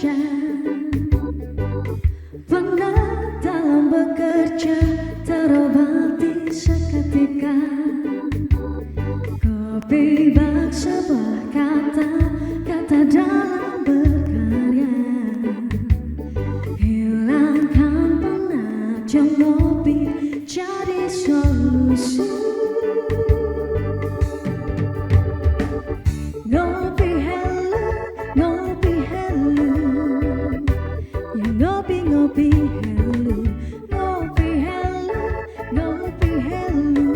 saja pernah dalam bekerja terobati seketika. Kopi bak sebuah kata-kata dalam berkarya. Hilangkan penat yang ngopi jadi solusi. Ngopi hello, ngopi hello, ya ngopi ngopi hello, ngopi hello, ngopi hello,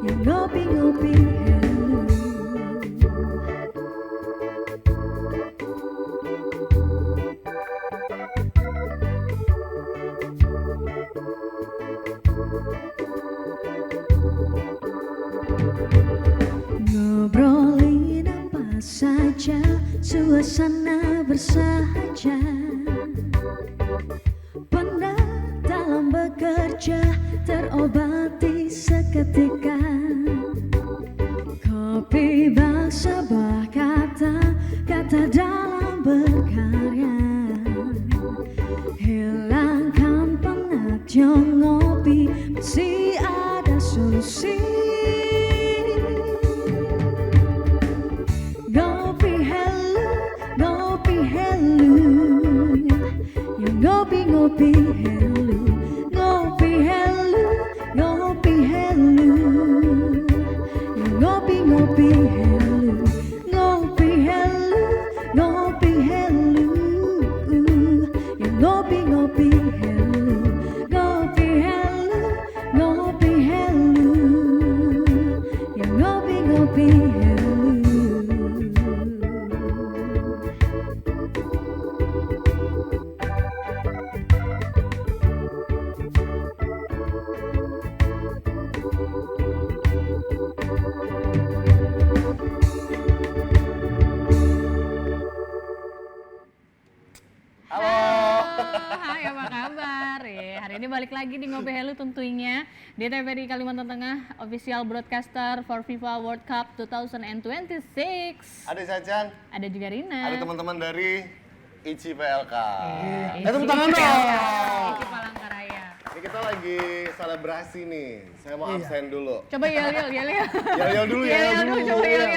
ya ngopi ngopi hello. Ngobrolin apa saja, suasana bersahaja. Pernah dalam bekerja terobati seketika. Kopi bak sebuah kata-kata dalam berkarya. Hilangkan penat yang ngopi, masih ada solusi. Ngopi hello, ngopi hello, ya ngopi ngopi hello, ngopi hello, ngopi hello, ya ngopi ngopi hello, ngopi hello, ngopi hello, ya ngopi ngopi hello, ngopi hello, ngopi hello, ya ngopi ngopi hello. Hai, apa kabar? Hari ini balik lagi di Ngopi Hello tentunya di TVRI Kalimantan Tengah, official broadcaster for FIFA World Cup 2026. Ada Cacan, Ada juga Rina. ada teman-teman dari ICI PLK. Tepuk tangan dong. ICI Palangkaraya. Ini kita lagi selebrasi nih. Saya mau absen dulu. Coba yel. Yel dulu ya. Yel dulu, coba yel.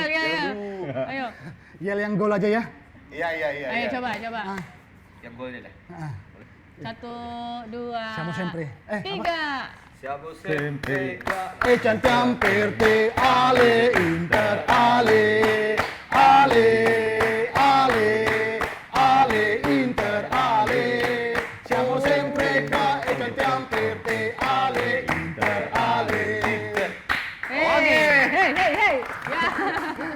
Ayo. Yel yang gol aja ya. Iya. Ayo coba. Yang golnya deh. 1, 2, Siamo sempre. 3. Siamo sempre E cantiamo per te, ale Inter, ale, ale, ale, ale Inter, ale. Siamo sempre qua e cantiamo per te, ale Inter, ale. Hey. Ya.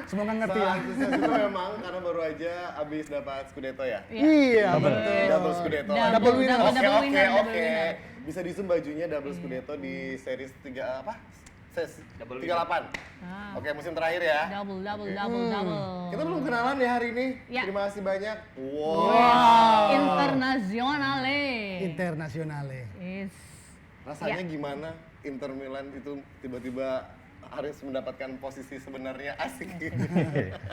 Semoga ngerti ya. Antusias itu memang karena baru aja abis dapat Scudetto ya. Iya betul. Double Scudetto. Double winner. Oke. Bisa disum bajunya double Scudetto di series 3 apa? Double 38. Oke, musim terakhir ya. Double. Kita belum kenalan ya hari ini. Ya. Terima kasih banyak. Wow. Internazionale. Internazionale. Yes. Rasanya gimana Inter Milan itu tiba-tiba harus mendapatkan posisi sebenarnya asik.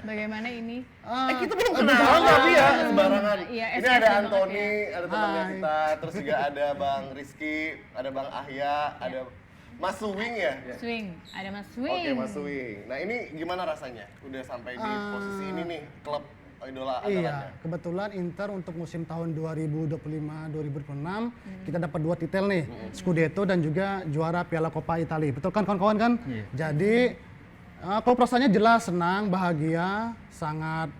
Bagaimana ini? Kita belum kenalan tapi ya sembarangan. Iya, Ini SMS ada banget Anthony, ya. ada temannya kita, terus juga ada Bang Rizky, ada Bang Ahya, ada Mas Suwing ya? Swing. Ada Mas Swing. Oke, Mas Suwing. Nah, ini gimana rasanya? Udah sampai di posisi ini nih, klub idola Iya, andalannya. kebetulan Inter untuk musim tahun 2025-2026 kita dapat 2 titel nih, Scudetto dan juga juara Piala Coppa Italia. Betul kan kawan-kawan kan? Jadi kalau perasaannya jelas senang, bahagia, sangat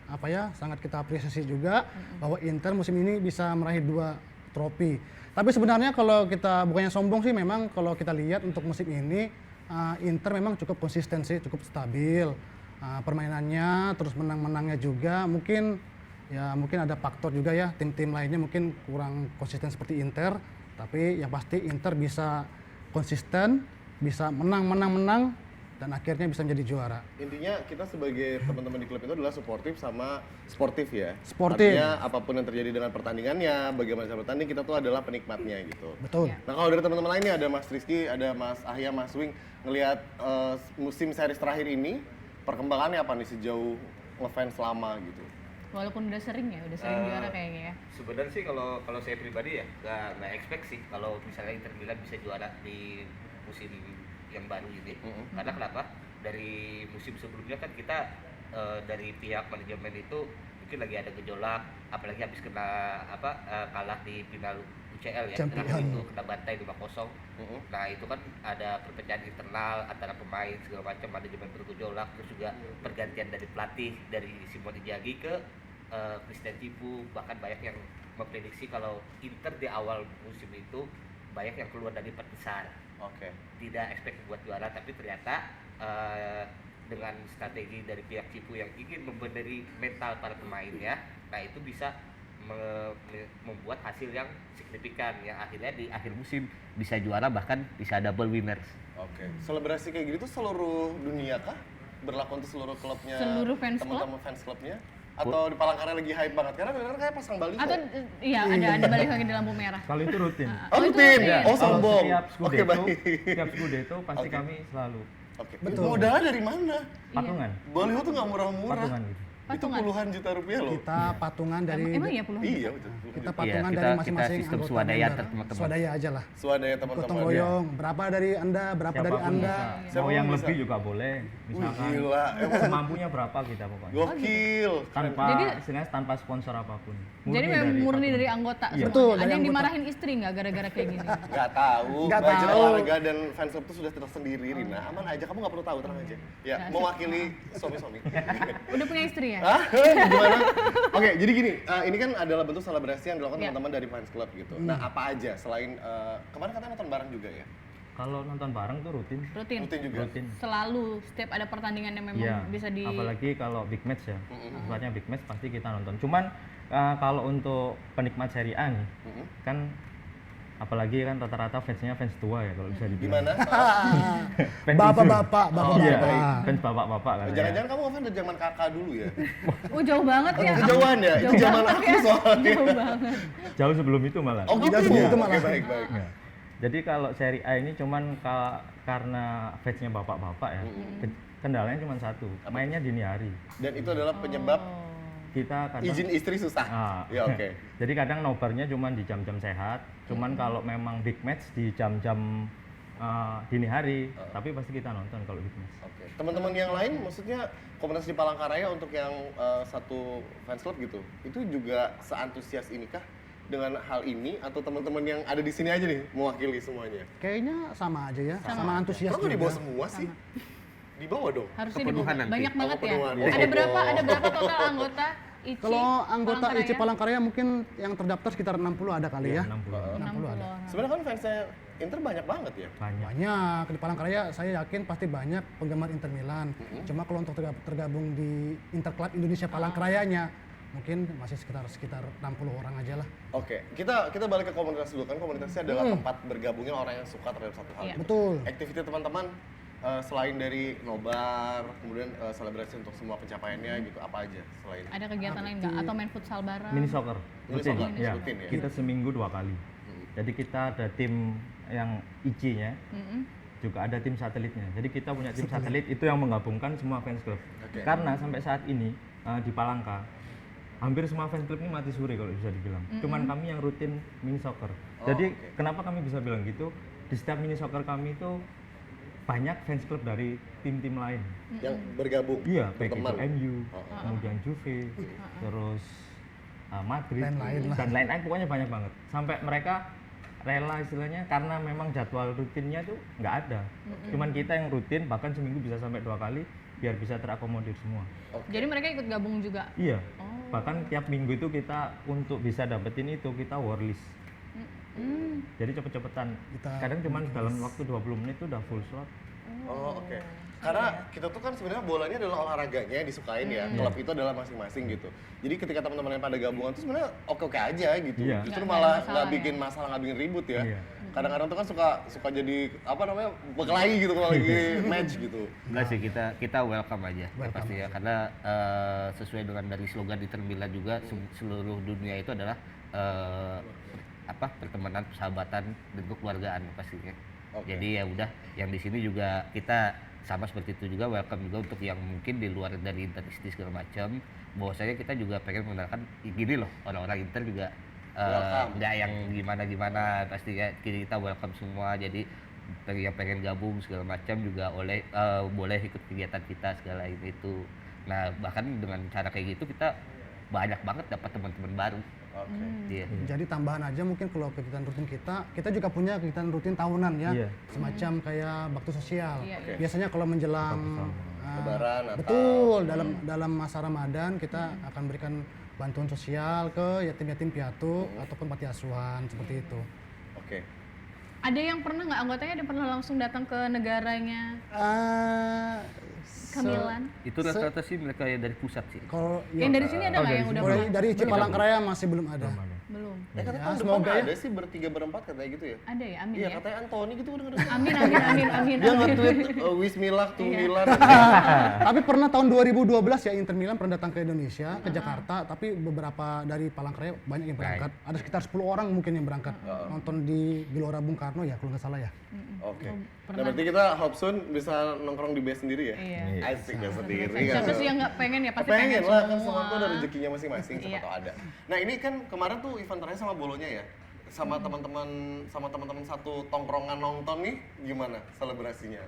sangat kita apresiasi juga bahwa Inter musim ini bisa meraih 2 trofi. Tapi sebenarnya kalau kita bukannya sombong sih, memang kalau kita lihat untuk musim ini Inter memang cukup konsisten sih, cukup stabil. Permainannya terus menang-menangnya juga mungkin ada faktor juga ya, tim-tim lainnya mungkin kurang konsisten seperti Inter, tapi yang pasti Inter bisa konsisten, bisa menang dan akhirnya bisa menjadi juara. Intinya kita sebagai teman-teman di klub itu adalah suportif sama sportif ya. Sportif. Artinya apapun yang terjadi dengan pertandingannya, bagaimana cara bertanding, kita tuh adalah penikmatnya gitu. Betul. Nah kalau dari teman-teman lainnya ada Mas Rizky, ada Mas Ahya, Mas Wing, ngelihat musim series terakhir ini perkembangannya apa nih sejauh ngefans lama gitu? Walaupun udah sering juara kayaknya ya. Sebenarnya sih kalau saya pribadi ya nggak expect sih kalau misalnya Inter Milan bisa juara di musim yang baru ini. Karena kenapa? Dari musim sebelumnya kan kita dari pihak manajemen itu mungkin lagi ada gejolak, apalagi habis kena kalah di final UCL ya, Champion. terakhir itu kena bantai 5-0. Nah itu kan ada perpecahan internal antara pemain segala macam, manajemen bergejolak, terus juga pergantian dari pelatih dari Simone Inzaghi ke Christian Cipu, bahkan banyak yang memprediksi kalau Inter di awal musim itu banyak yang keluar dari 4 besar. Oke. Tidak expect buat juara, tapi ternyata dengan strategi dari pihak Cipu yang ingin membenahi mental para pemainnya, nah itu bisa membuat hasil yang signifikan yang akhirnya di akhir musim bisa juara, bahkan bisa double winners. Oke. Selebrasi kayak gini tuh seluruh dunia kah? Berlaku untuk seluruh klubnya? Seluruh fans club? Teman-teman fans klubnya? Atau di Palangkaraya lagi hype banget? Karena benar kayak pasang baliho. Atau iya ada balik lagi di lampu merah. Kalau itu rutin. Oh, rutin. Iya. Oh, Kalau sombong. setiap Oke, Scudetto, baik. setiap Scudetto pasti Oke. kami selalu Oke. Betul. Modalnya dari mana? patungan. Baliho tuh nggak murah-murah. Patungan gitu. Itu Patungan. puluhan juta rupiah loh. Kita patungan dari Emang iya puluhan? Iya, betul. kita Iya, patungan kita- dari kita masing-masing sistem anggota swadaya member. teman-teman. Swadaya aja lah. Swadaya teman-teman. Gotong royong, berapa dari Anda, berapa dari Siapapun Anda. bisa. Siapa Mau yang bisa. lebih juga boleh. Misalkan Gila. Emang semampunya berapa kita pokoknya. gokil. Tanpa Jadi- istilahnya tanpa sponsor apapun. Jadi memang murni patungan. dari anggota. Iya. semuanya. Betul, Ada dari yang anggota. dimarahin istri nggak gara-gara kayak gini? Nggak tahu. Nggak Budget tahu. olahraga dan fans club itu sudah tersendiri, Rina. Aman aja, kamu nggak perlu tahu, tenang aja. Ya, Nggak mewakili suami-suami. Udah punya istri ya? Hah? Gimana? Oke, jadi gini, ini kan adalah bentuk selebrasi yang dilakukan Iya. teman-teman dari fans club gitu. Nah, apa aja selain kemarin katanya nonton bareng juga ya? Kalau nonton bareng tuh rutin. Rutin. Rutin juga. Rutin. Selalu setiap ada pertandingan yang memang Iya. bisa di Apalagi kalau big match ya. Sifatnya big match pasti kita nonton. Cuman kalau untuk penikmat Serie A nih, kan apalagi kan rata-rata fansnya fans tua ya kalau bisa dibilang. Gimana? Fans Bapak-bapak, isu. bapak-bapak. Iya, fans bapak-bapak kan. Jangan-jangan kamu ngefans dari zaman kakak dulu ya? Oh jauh banget ya. Kejauhan ya? Itu Jauh zaman banget aku ya. soalnya. Jauh banget. Jauh sebelum itu malah. Oh gitu? Jauh sebelum itu malah. Oke, baik-baik. Ya. Jadi kalau Serie A ini cuman karena fansnya bapak-bapak ya, kendalanya cuma satu, mainnya dini hari. Dan itu adalah penyebab Kita kadang izin istri susah. Ah. Ya oke. Jadi kadang nobarnya cuma di jam-jam sehat, cuman kalau memang big match di jam-jam dini hari, tapi pasti kita nonton kalau big match. Oke. Teman-teman yang lain, maksudnya komunitas di Palangkaraya untuk yang satu fans club gitu, itu juga seantusias inikah dengan hal ini atau teman-teman yang ada di sini aja nih mewakili semuanya? Kayaknya sama aja ya, sama antusias Kok nggak dibawa juga. semua sih? Dibawa dong. Harusnya Kepenuhan dibuka. nanti. Banyak banget ya. kepenuhan. Ada berapa total anggota ICI? Kalau anggota Palangkaraya? IC Palangkaraya mungkin yang terdaftar sekitar 60 ada kali ya. 60. 60 ada. Sebenarnya kan fansnya Inter banyak banget ya. Banyak. Banyak di Palangkaraya saya yakin pasti banyak penggemar Inter Milan. Cuma kalau untuk tergabung di Interclub Indonesia Palangkarayanya mungkin masih sekitar 60 orang aja lah. Oke, kita balik ke komunitas dulu kan. Komunitasnya adalah tempat bergabungnya orang yang suka terhadap satu hal. Iya. Betul. Aktiviti teman-teman selain dari nobar, kemudian selebrasi untuk semua pencapaiannya gitu, apa aja selain Ada kegiatan lain nggak? Atau main futsal bareng? Mini soccer, Mini rutin. soccer, Ya. rutin ya. Kita seminggu 2 kali. Jadi kita ada tim yang IC-nya, juga ada tim satelitnya. Jadi kita punya tim satelit itu yang menggabungkan semua fans club. Oke. Karena sampai saat ini di Palangka hampir semua fans club ini mati suri kalau bisa dibilang. Cuman kami yang rutin mini soccer. Jadi oke. kenapa kami bisa bilang gitu? Di setiap mini soccer kami itu banyak fans club dari tim-tim lain. yang bergabung? Iya, baik itu teman. MU, kemudian Juve, terus Madrid, Dan lain lah. dan lain-lain, pokoknya banyak banget. Sampai mereka rela istilahnya karena memang jadwal rutinnya tuh nggak ada. Cuman kita yang rutin bahkan seminggu bisa sampai 2 kali biar bisa terakomodir semua. Jadi mereka ikut gabung juga? Iya. Bahkan tiap minggu itu kita untuk bisa dapetin itu kita war list. Jadi cepet-cepetan. Kadang cuman dalam waktu 20 menit tuh udah full slot. Oh, oke. Karena kita tuh kan sebenarnya bolanya adalah olahraganya yang disukain ya. Klub itu adalah masing-masing gitu. Jadi ketika teman-teman yang pada gabungan tuh sebenarnya oke-oke aja gitu. Iya. Justru Nggak malah ada nggak masalah bikin masalah, nggak bikin ribut ya. Iya. Kadang-kadang tuh kan suka jadi apa namanya berkelahi gitu kalau lagi match gitu. Enggak sih, kita welcome aja pasti ya, karena sesuai dengan dari slogan Inter Milan juga seluruh dunia itu adalah pertemanan, persahabatan, dan kekeluargaan pastinya. Oke. Jadi ya udah, yang di sini juga kita sama seperti itu juga welcome juga untuk yang mungkin di luar dari Inter segala macam. Bahwasanya kita juga pengen mengenalkan gini loh, orang-orang Inter juga nggak yang gimana-gimana, pasti ya kita welcome semua. Jadi yang pengen gabung segala macam juga boleh ikut kegiatan kita segala itu. Nah bahkan dengan cara kayak gitu kita banyak banget dapat teman-teman baru. Oke. Iya. Jadi tambahan aja mungkin kalau kegiatan rutin kita juga punya kegiatan rutin tahunan ya, Iya. semacam kayak bakti sosial. Iya, iya. Biasanya kalau menjelang Lebaran, Natal. betul dalam masa Ramadan kita akan berikan bantuan sosial ke yatim-yatim piatu ataupun panti asuhan seperti itu. Oke. Ada yang pernah nggak anggotanya ada pernah langsung datang ke negaranya Kamilan? Itu rata-rata sih mereka ya dari pusat sih. Kalau Yang dari sini ada nggak yang udah pernah? dari Cipalangkaraya masih belum ada. Belum. Katanya Ya, tahun semoga depan ya. ada sih bertiga berempat katanya gitu ya. Ada ya, amin Iya, ya. katanya Anthony gitu udah Amin, amin, amin, amin. Dia amin. nge-tweet wish me luck to Iya. Milan. Tapi pernah tahun 2012 ya Inter Milan pernah datang ke Indonesia, ke Jakarta, tapi beberapa dari Palangkaraya banyak yang berangkat. Ada sekitar 10 orang mungkin yang berangkat nonton di Gelora Bung Karno ya kalau nggak salah ya. Oke. Nah, berarti kita hope soon bisa nongkrong di base sendiri ya? Iya. Asik ya sendiri. Siapa sih yang nggak pengen ya? Pasti Pengen pengen lah, kan semua. semua tuh ada rezekinya masing-masing, siapa Iya. tahu ada. Nah ini kan kemarin tuh event terakhir sama Bolonya ya? Sama teman-teman satu tongkrongan nonton nih, gimana selebrasinya?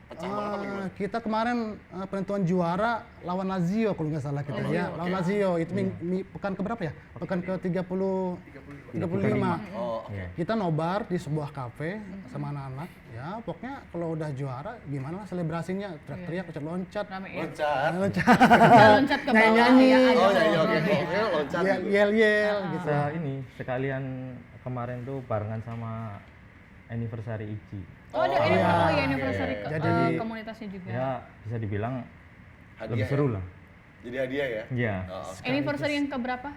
Pecah banget apa gimana? Kita kemarin penentuan juara lawan Lazio kalau nggak salah kita ya. Lawan Lazio itu pekan ke berapa ya? Pekan ke 35. Oh, oke. Kita nobar di sebuah kafe sama anak-anak. Ya, pokoknya kalau udah juara gimana lah selebrasinya? Teriak-teriak, loncat-loncat. Rame ya. Loncat. Ya, loncat ke bawah Nyanyi-nyanyi. ya. Oh ada. nyanyi, oke. Rame ya. Pokoknya loncat gitu. Yel-yel gitu. Ini sekalian kemarin tuh barengan sama anniversary ICI. Oh, ada iya. oh ya anniversary Jadi- komunitasnya juga. Ya bisa dibilang Hadiah lebih ya? seru lah. Jadi hadiah ya? Iya. Oh, oke. Anniversary yang keberapa?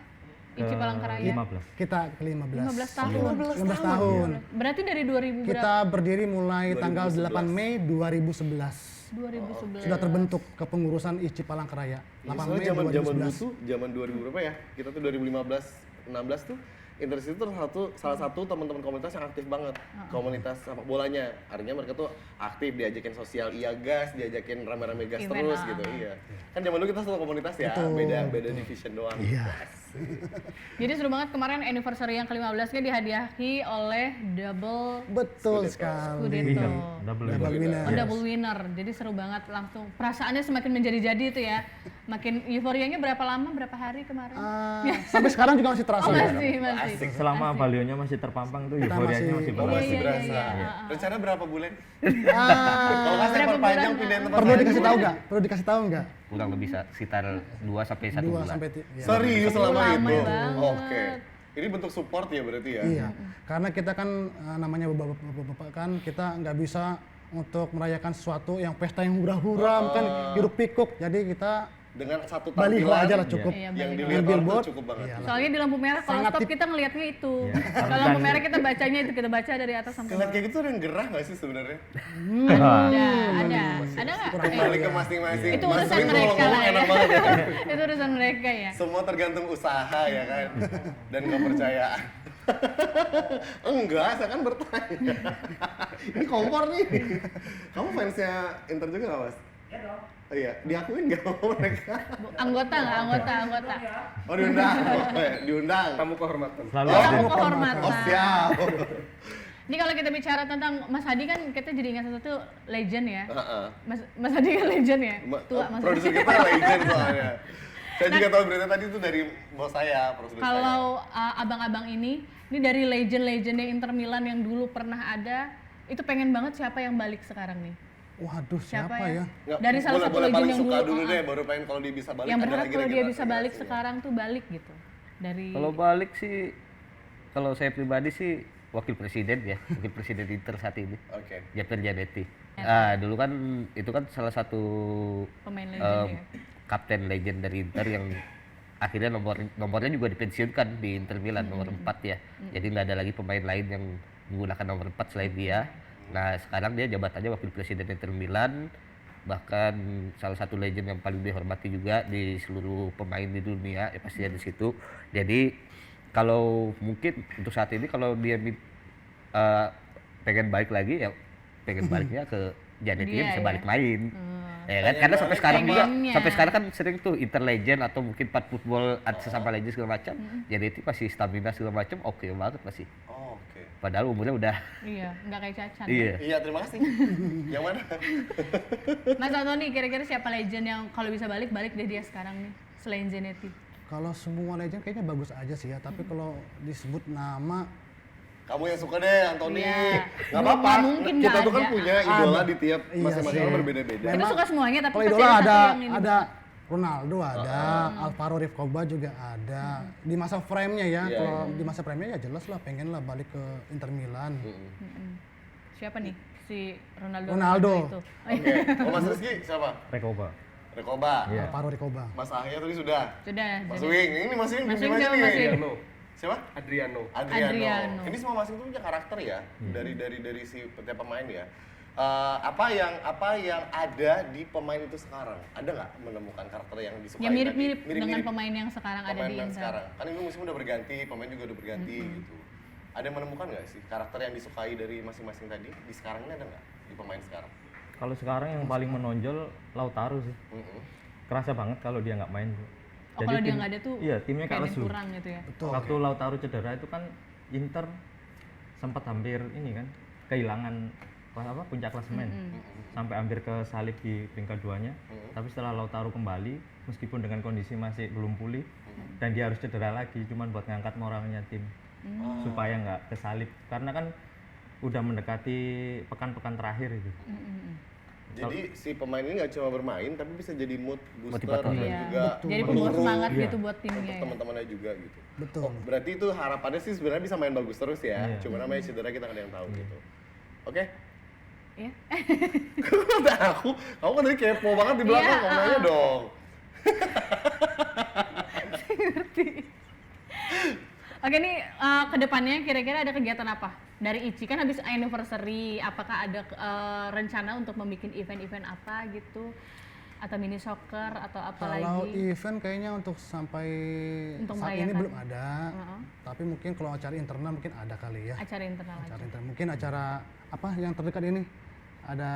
Ici Palangkaraya. 15. Kita ke-15. 15 tahun. 15 tahun. Berarti dari 2000 berapa? Kita berdiri mulai tanggal 8 Mei 2011. 2011. Sudah terbentuk kepengurusan ICI Palangkaraya. Iya, 8 soalnya Mei zaman 2011. dulu tuh, zaman 2000 berapa ya? Kita tuh 2015-16 tuh Inters itu salah satu teman-teman komunitas yang aktif banget. Komunitas sepak bolanya. Artinya mereka tuh aktif, diajakin sosial iya gas, diajakin rame-rame gas Event, terus gitu. Iya. Kan zaman dulu kita satu komunitas ya, beda division doang. Iya. Jadi seru banget kemarin anniversary yang ke-15-nya dihadiahi oleh double Betul sekali. Scudetto. Winner, double Double winner. winner. Oh, double winner. Jadi seru banget langsung. Perasaannya semakin menjadi-jadi itu ya. Makin euforianya berapa lama, berapa hari kemarin? Sampai sekarang juga masih terasa. Oh, ya. masih. Selama balionya masih terpampang tuh Kita euforianya masih- masih Oh banget. masih Iya, berasa. iya, iya. Rencana berapa bulan? Ah, Kalau kasih Berapa perpanjang bulan? pindahin tempat perlu lain. dikasih tahu nggak? Perlu dikasih tahu nggak? Kurang lebih sekitar 2 sampai 1 2 bulan. sampai ya. Serius selama Lama itu? banget. Oke. Ini bentuk support ya berarti ya? Iya, karena kita kan namanya bapak-bapak kan kita nggak bisa untuk merayakan sesuatu yang pesta yang hura-hura, kan hiruk pikuk. Jadi kita Dengan satu baliho tampilan aja lah cukup. Iya, yang baliho. dilihat orang Billboard. tuh cukup banget. Iya. Soalnya di lampu merah kalau Sangat stop tip- kita ngelihatnya itu. Iya. Kalau lampu merah kita bacanya itu, kita baca dari atas sampai Ngeliat bawah. kayak gitu ada yang gerah nggak sih sebenarnya? Ada nggak? Kembali ke masing-masing. Itu Mas urusan Win kalau mereka ngomong lah ya. enak banget ya. Itu urusan mereka ya. Semua tergantung usaha ya kan, dan kepercayaan. Enggak, saya kan bertanya. Ini kompor nih. Kamu fansnya Inter juga nggak mas? Iya dong. Iya, diakuin nggak sama mereka? Anggota nggak? Anggota. Oh diundang, diundang. Tamu kehormatan. Selalu Oh, ada. Tamu kehormatan. Oh siap. Ini kalau kita bicara tentang Mas Hadi kan kita jadi ingat satu legend ya. Heeh. Mas Hadi kan legend ya. Tua Mas Produser Hadi. kita legend soalnya. Saya juga tahu berita tadi itu dari bos saya, produser saya. Kalau abang-abang ini dari legend-legendnya Inter Milan yang dulu pernah ada, itu pengen banget siapa yang balik sekarang nih? Waduh, Siapa siapa ya? Nggak, Dari salah satu boleh legend paling yang suka dulu, dulu deh, baru pengen kalau dia bisa balik. Yang ada berharap lagi kalau dia regenerasi- bisa balik regenerasinya. sekarang tuh balik gitu. Dari Kalau balik sih, kalau saya pribadi sih wakil presiden ya, wakil presiden Inter saat ini, Oke. Javier Zanetti. Dulu kan itu kan salah satu pemain legend ya. kapten legend dari Inter yang akhirnya nomornya juga dipensiunkan di Inter Milan nomor 4 ya. Jadi nggak ada lagi pemain lain yang menggunakan nomor 4 selain dia. Nah sekarang dia jabatannya wakil presiden Inter Milan, bahkan salah satu legend yang paling dihormati juga di seluruh pemain di dunia ya pasti di situ. Jadi kalau mungkin untuk saat ini kalau dia pengen balik lagi ya pengen baliknya ke Janetnya Dia bisa ya? balik main. Ya kan? Karena sampai sekarang juga, Pengennya. sampai sekarang kan sering tuh Inter Legend atau mungkin part football sesama legend segala macam. Janet masih stamina segala macam oke banget masih. Oh, oke. Padahal umurnya udah Iya, nggak kayak Cacan. iya. Iya, terima kasih. Yang mana? Mas Antoni, kira-kira siapa legend yang kalau bisa balik deh dia sekarang nih selain Zanetti? Kalau semua legend kayaknya bagus aja sih ya, tapi kalau disebut nama Kamu yang suka deh, Antoni. Iya. Nggak apa-apa. Nggak mungkin Kita nggak tuh kan ada. punya idola di tiap Iya masing-masing sih. orang berbeda-beda. Kita suka semuanya tapi kalau pasti idola ada ada satu yang ini. ada Ronaldo ada, Alvaro Rivaldo juga ada. Di masa frame-nya ya, Iya, kalau di masa frame-nya ya jelas lah pengen lah balik ke Inter Milan. Siapa nih si Ronaldo? Ronaldo. itu. Oke. Oh, Mas Rizky siapa? Rekoba. Rekoba. Iya. Alvaro Rivaldo. Mas Ahya tadi sudah. Sudah. Mas jadi- Wing, ini Mas Wing Mas diem Wing aja siapa, nih. Mas Wing? Siapa? Adriano. Adriano. Ini semua masing tuh punya karakter ya dari si setiap pemain ya. Apa yang ada di pemain itu sekarang? Ada nggak menemukan karakter yang disukai? Ya mirip-mirip tadi? dengan pemain yang sekarang ada di Pemain Inter. sekarang. Kan ini musim udah berganti, pemain juga udah berganti gitu. Ada yang menemukan nggak sih karakter yang disukai dari masing-masing tadi? Di sekarang ini ada nggak di pemain sekarang? Kalau sekarang yang paling menonjol Lautaro sih. Mm-mm. Kerasa banget kalau dia nggak main. Oh, kalau dia nggak ada tuh iya, timnya kayak ada kalah kurang gitu ya. Waktu Lautaro cedera itu kan Inter sempat hampir ini kan kehilangan puncak klasemen. Sampai hampir ke salib di peringkat 2-nya. Tapi setelah Lautaro kembali meskipun dengan kondisi masih belum pulih dan dia harus cedera lagi cuman buat ngangkat moralnya tim supaya nggak kesalip karena kan udah mendekati pekan-pekan terakhir itu. Jadi si pemain ini nggak cuma bermain tapi bisa jadi mood booster Motivator. dan Iya. juga Jadi pembawa peluru semangat Iya. gitu buat timnya untuk ya. teman-temannya juga gitu. Betul. Oh, berarti itu harapannya sih sebenarnya bisa main bagus terus ya. Iya. Cuma namanya cedera kita nggak ada yang tahu gitu. Oke. Iya. Udah kamu kan tadi kepo banget di belakang, Iya, kamu nanya dong. Oke nih ke depannya kira-kira ada kegiatan apa? Dari Ichi kan habis anniversary, apakah ada rencana untuk membuat event-event apa gitu? Atau mini soccer atau apa Kalau lagi? event kayaknya untuk sampai Untuk saat ini merayakan. belum ada. Tapi mungkin kalau acara internal mungkin ada kali ya. Acara internal aja. Acara internal. Mungkin acara apa yang terdekat ini? Ada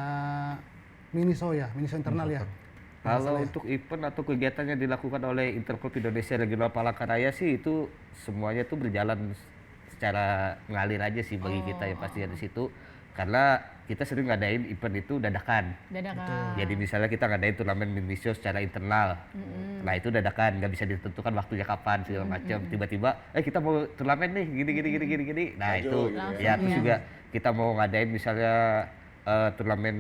mini show ya, mini show internal ya. Kalau untuk event atau kegiatan yang dilakukan oleh Interklub Indonesia Regional Palangkaraya sih itu semuanya tuh berjalan secara ngalir aja sih bagi kita yang pasti di situ karena kita sering ngadain event itu dadakan. Dadakan. Jadi misalnya kita ngadain turnamen mini show secara internal, nah itu dadakan nggak bisa ditentukan waktunya kapan segala macam. Tiba-tiba, kita mau turnamen nih gini. Nah itu, gitu ya terus juga kita mau ngadain misalnya turnamen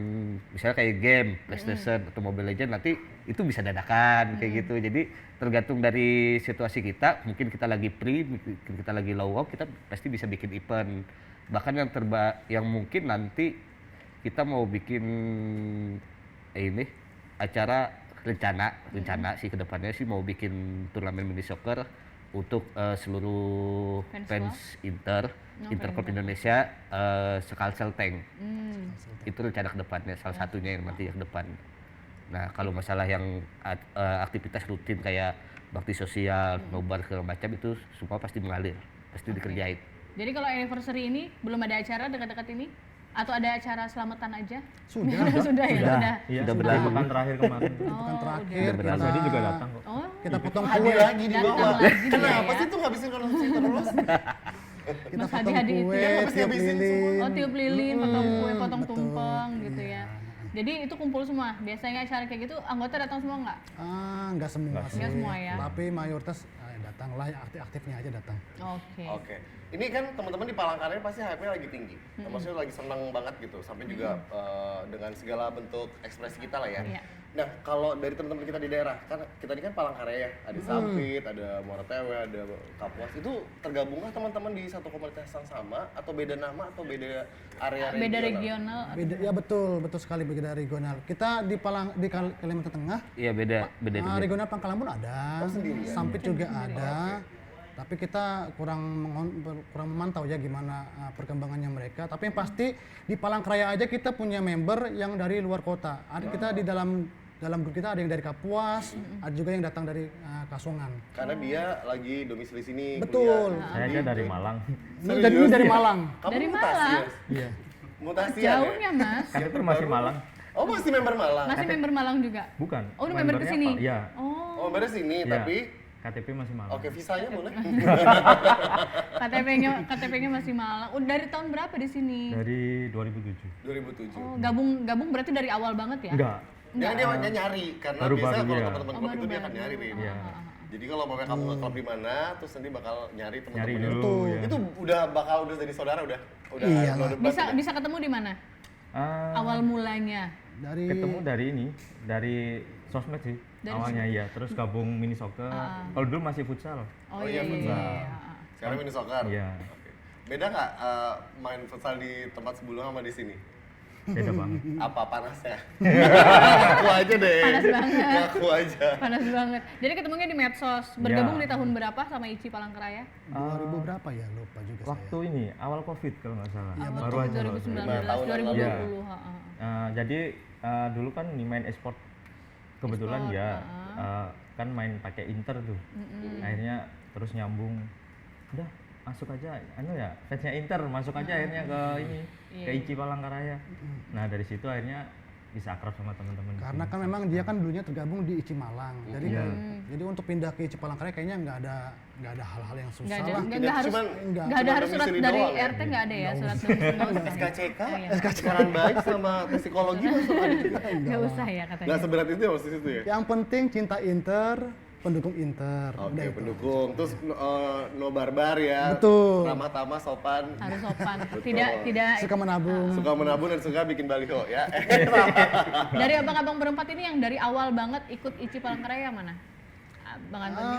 misalnya kayak game PlayStation atau Mobile Legends nanti itu bisa dadakan kayak gitu. Jadi tergantung dari situasi kita, mungkin kita lagi free, mungkin kita lagi low work, kita pasti bisa bikin event. Bahkan yang mungkin nanti kita mau bikin ini acara rencana sih kedepannya sih mau bikin turnamen mini soccer untuk seluruh Fans fans Interklub Indonesia Sekalsel Tank. Itu rencana kedepannya salah satunya yang nanti yang depan. Nah kalau masalah yang aktivitas rutin kayak bakti sosial, nobar segala macam itu semua pasti mengalir, pasti dikerjain. Jadi kalau anniversary ini belum ada acara dekat-dekat ini? Atau ada acara selamatan aja? Sudah. Sudah ya, sudah. Iya, Sudah sudah berlalu. pekan terakhir kemarin. Bukan Oh, terakhir udah. kita, Jadi juga datang kok. Oh, kita potong Hadi kue. lagi di Datang bawah. lagi dia Kenapa ya. sih tuh ngabisin konsumsi terus? Kita Mas potong Hadi itu kue, ya, pasti tiup habisin lilin. oh tiup lilin, potong kue, potong betul. tumpeng gitu Iya. ya. Jadi itu kumpul semua. Biasanya acara kayak gitu anggota datang semua nggak? Nggak semua sih. Nggak semua ya. Tapi mayoritas datang lah, yang aktif-aktifnya aja datang. Oke. Oke. Ini kan teman-teman di Palangkaraya pasti hype-nya lagi tinggi. Maksudnya lagi seneng banget gitu. Sampai juga dengan segala bentuk ekspresi kita lah ya. Iya. Nah, kalau dari teman-teman kita di daerah, kan kita ini kan Palangkaraya, ada Sampit, ada Muara Tewe, ada Kapuas. Itu tergabungkah teman-teman di satu komunitas yang sama atau beda nama atau beda area Beda regional. Beda, ya betul sekali beda regional. Kita di Kalimantan Tengah, Iya beda regional Pangkalambun ada, sendiri ya? Sampit juga ada. Tapi kita kurang memantau ya gimana perkembangannya mereka. Tapi yang pasti di Palangkaraya aja kita punya member yang dari luar kota. Ada kita di dalam grup kita ada yang dari Kapuas, ada juga yang datang dari Kasongan. Karena dia lagi domisili sini. Betul. kuliah. Saya aja dari Malang. Ini dari Malang. Kamu Dari mutasi, Malang? Mas? Iya. Mutasi ya? Jauhnya mas. Kan itu masih Malang. Oh, masih member Malang. Masih member Malang juga? Bukan. Oh, udah member Membernya kesini? apa? Iya. Oh, Oh, membernya sini, Iya. tapi KTP masih Malang. oke, visanya boleh. KTP-nya masih Malang. Udah dari tahun berapa di sini? Dari 2007. 2007. Oh, gabung berarti dari awal banget ya? Enggak. Dia nyari karena Baru-baru, biasanya kalau iya. teman-teman Oh, klub itu dia baru-baru. akan nyari, Rin. Iya. Jadi kalau mau kamu nge-klub di mana, terus nanti bakal nyari Nyari teman-teman dulu. Ya. itu udah jadi saudara udah Iya lah. udah debat udah. Bisa ketemu di mana? Ah, Awal mulanya. Dari ketemu dari ini, dari sosmed sih. Dari awalnya iya, terus gabung mini soccer. Kalau dulu masih futsal. Oh, Oh, iya, iya, iya, futsal. iya, iya. Sekarang mini soccer. Iya. Oke. Beda nggak main futsal di tempat sebelumnya sama di sini? Beda banget. Apa panasnya? Ngaku aja deh. Panas banget. Ngaku aja. Panas banget. Jadi ketemunya di medsos. Bergabung di tahun berapa sama Ici Palangkaraya? 2000 berapa ya? Lupa juga Waktu ini awal Covid kalau nggak salah. Iya, Baru aja. 2019, tahun yang lalu. 2020. ha-ha. Jadi dulu kan nih main e-sport kebetulan E-sport, ya kan main pakai Inter tuh. Akhirnya terus nyambung. Udah masuk aja ya fansnya Inter masuk aja akhirnya ke ini ke Ici Palangkaraya. Nah dari situ akhirnya bisa akrab sama teman-teman di Karena sini. kan memang dia kan dulunya tergabung di Ici Malang. Jadi Iya. jadi untuk pindah ke Ici Palangkaraya kayaknya nggak ada hal-hal yang susah Nggak ada, lah. nggak harus, Cuman- nggak ada harus surat domisili dari doang ya? RT nggak ada ya surat domisili. Nggak usah. SKCK, Iya. sekarang baik sama psikologi masuk ada juga. Nggak usah ya katanya. Nggak seberat itu ya maksud itu ya? Yang penting cinta Inter, pendukung Inter. Oke, Udah itu. pendukung. Terus no barbar ya. Betul. Ramah tamah, sopan. Harus sopan. Betul. Tidak Suka menabung. Suka menabung dan suka bikin baliho ya. dari abang-abang berempat ini yang dari awal banget ikut Ici Palangkaraya mana? Bang Antoni?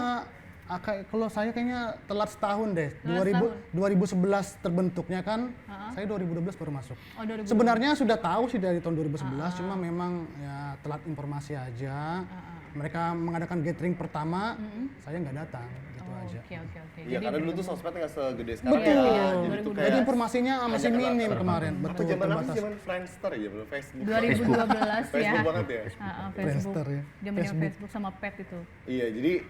Kalau saya kayaknya telat setahun deh. Telat 2011 terbentuknya kan. Saya 2012 baru masuk. Oh, 2000. Sebenarnya sudah tahu sih dari tahun 2011, cuma memang ya telat informasi aja. Mereka mengadakan gathering pertama, saya nggak datang, gitu aja. Oke. Iya, karena dulu tuh sosmed nggak segede sekarang Betul. ya. Iya, Jadi tuh Jadi kayak informasinya masih hanya minim kenal. kemarin. Apa Betul, zaman apa terbatas. sih? Zaman Friendster ya, belum Facebook. 2012 ya. Facebook banget ya. Facebook. Friendster ya. Zamannya Facebook sama Pet itu. Iya,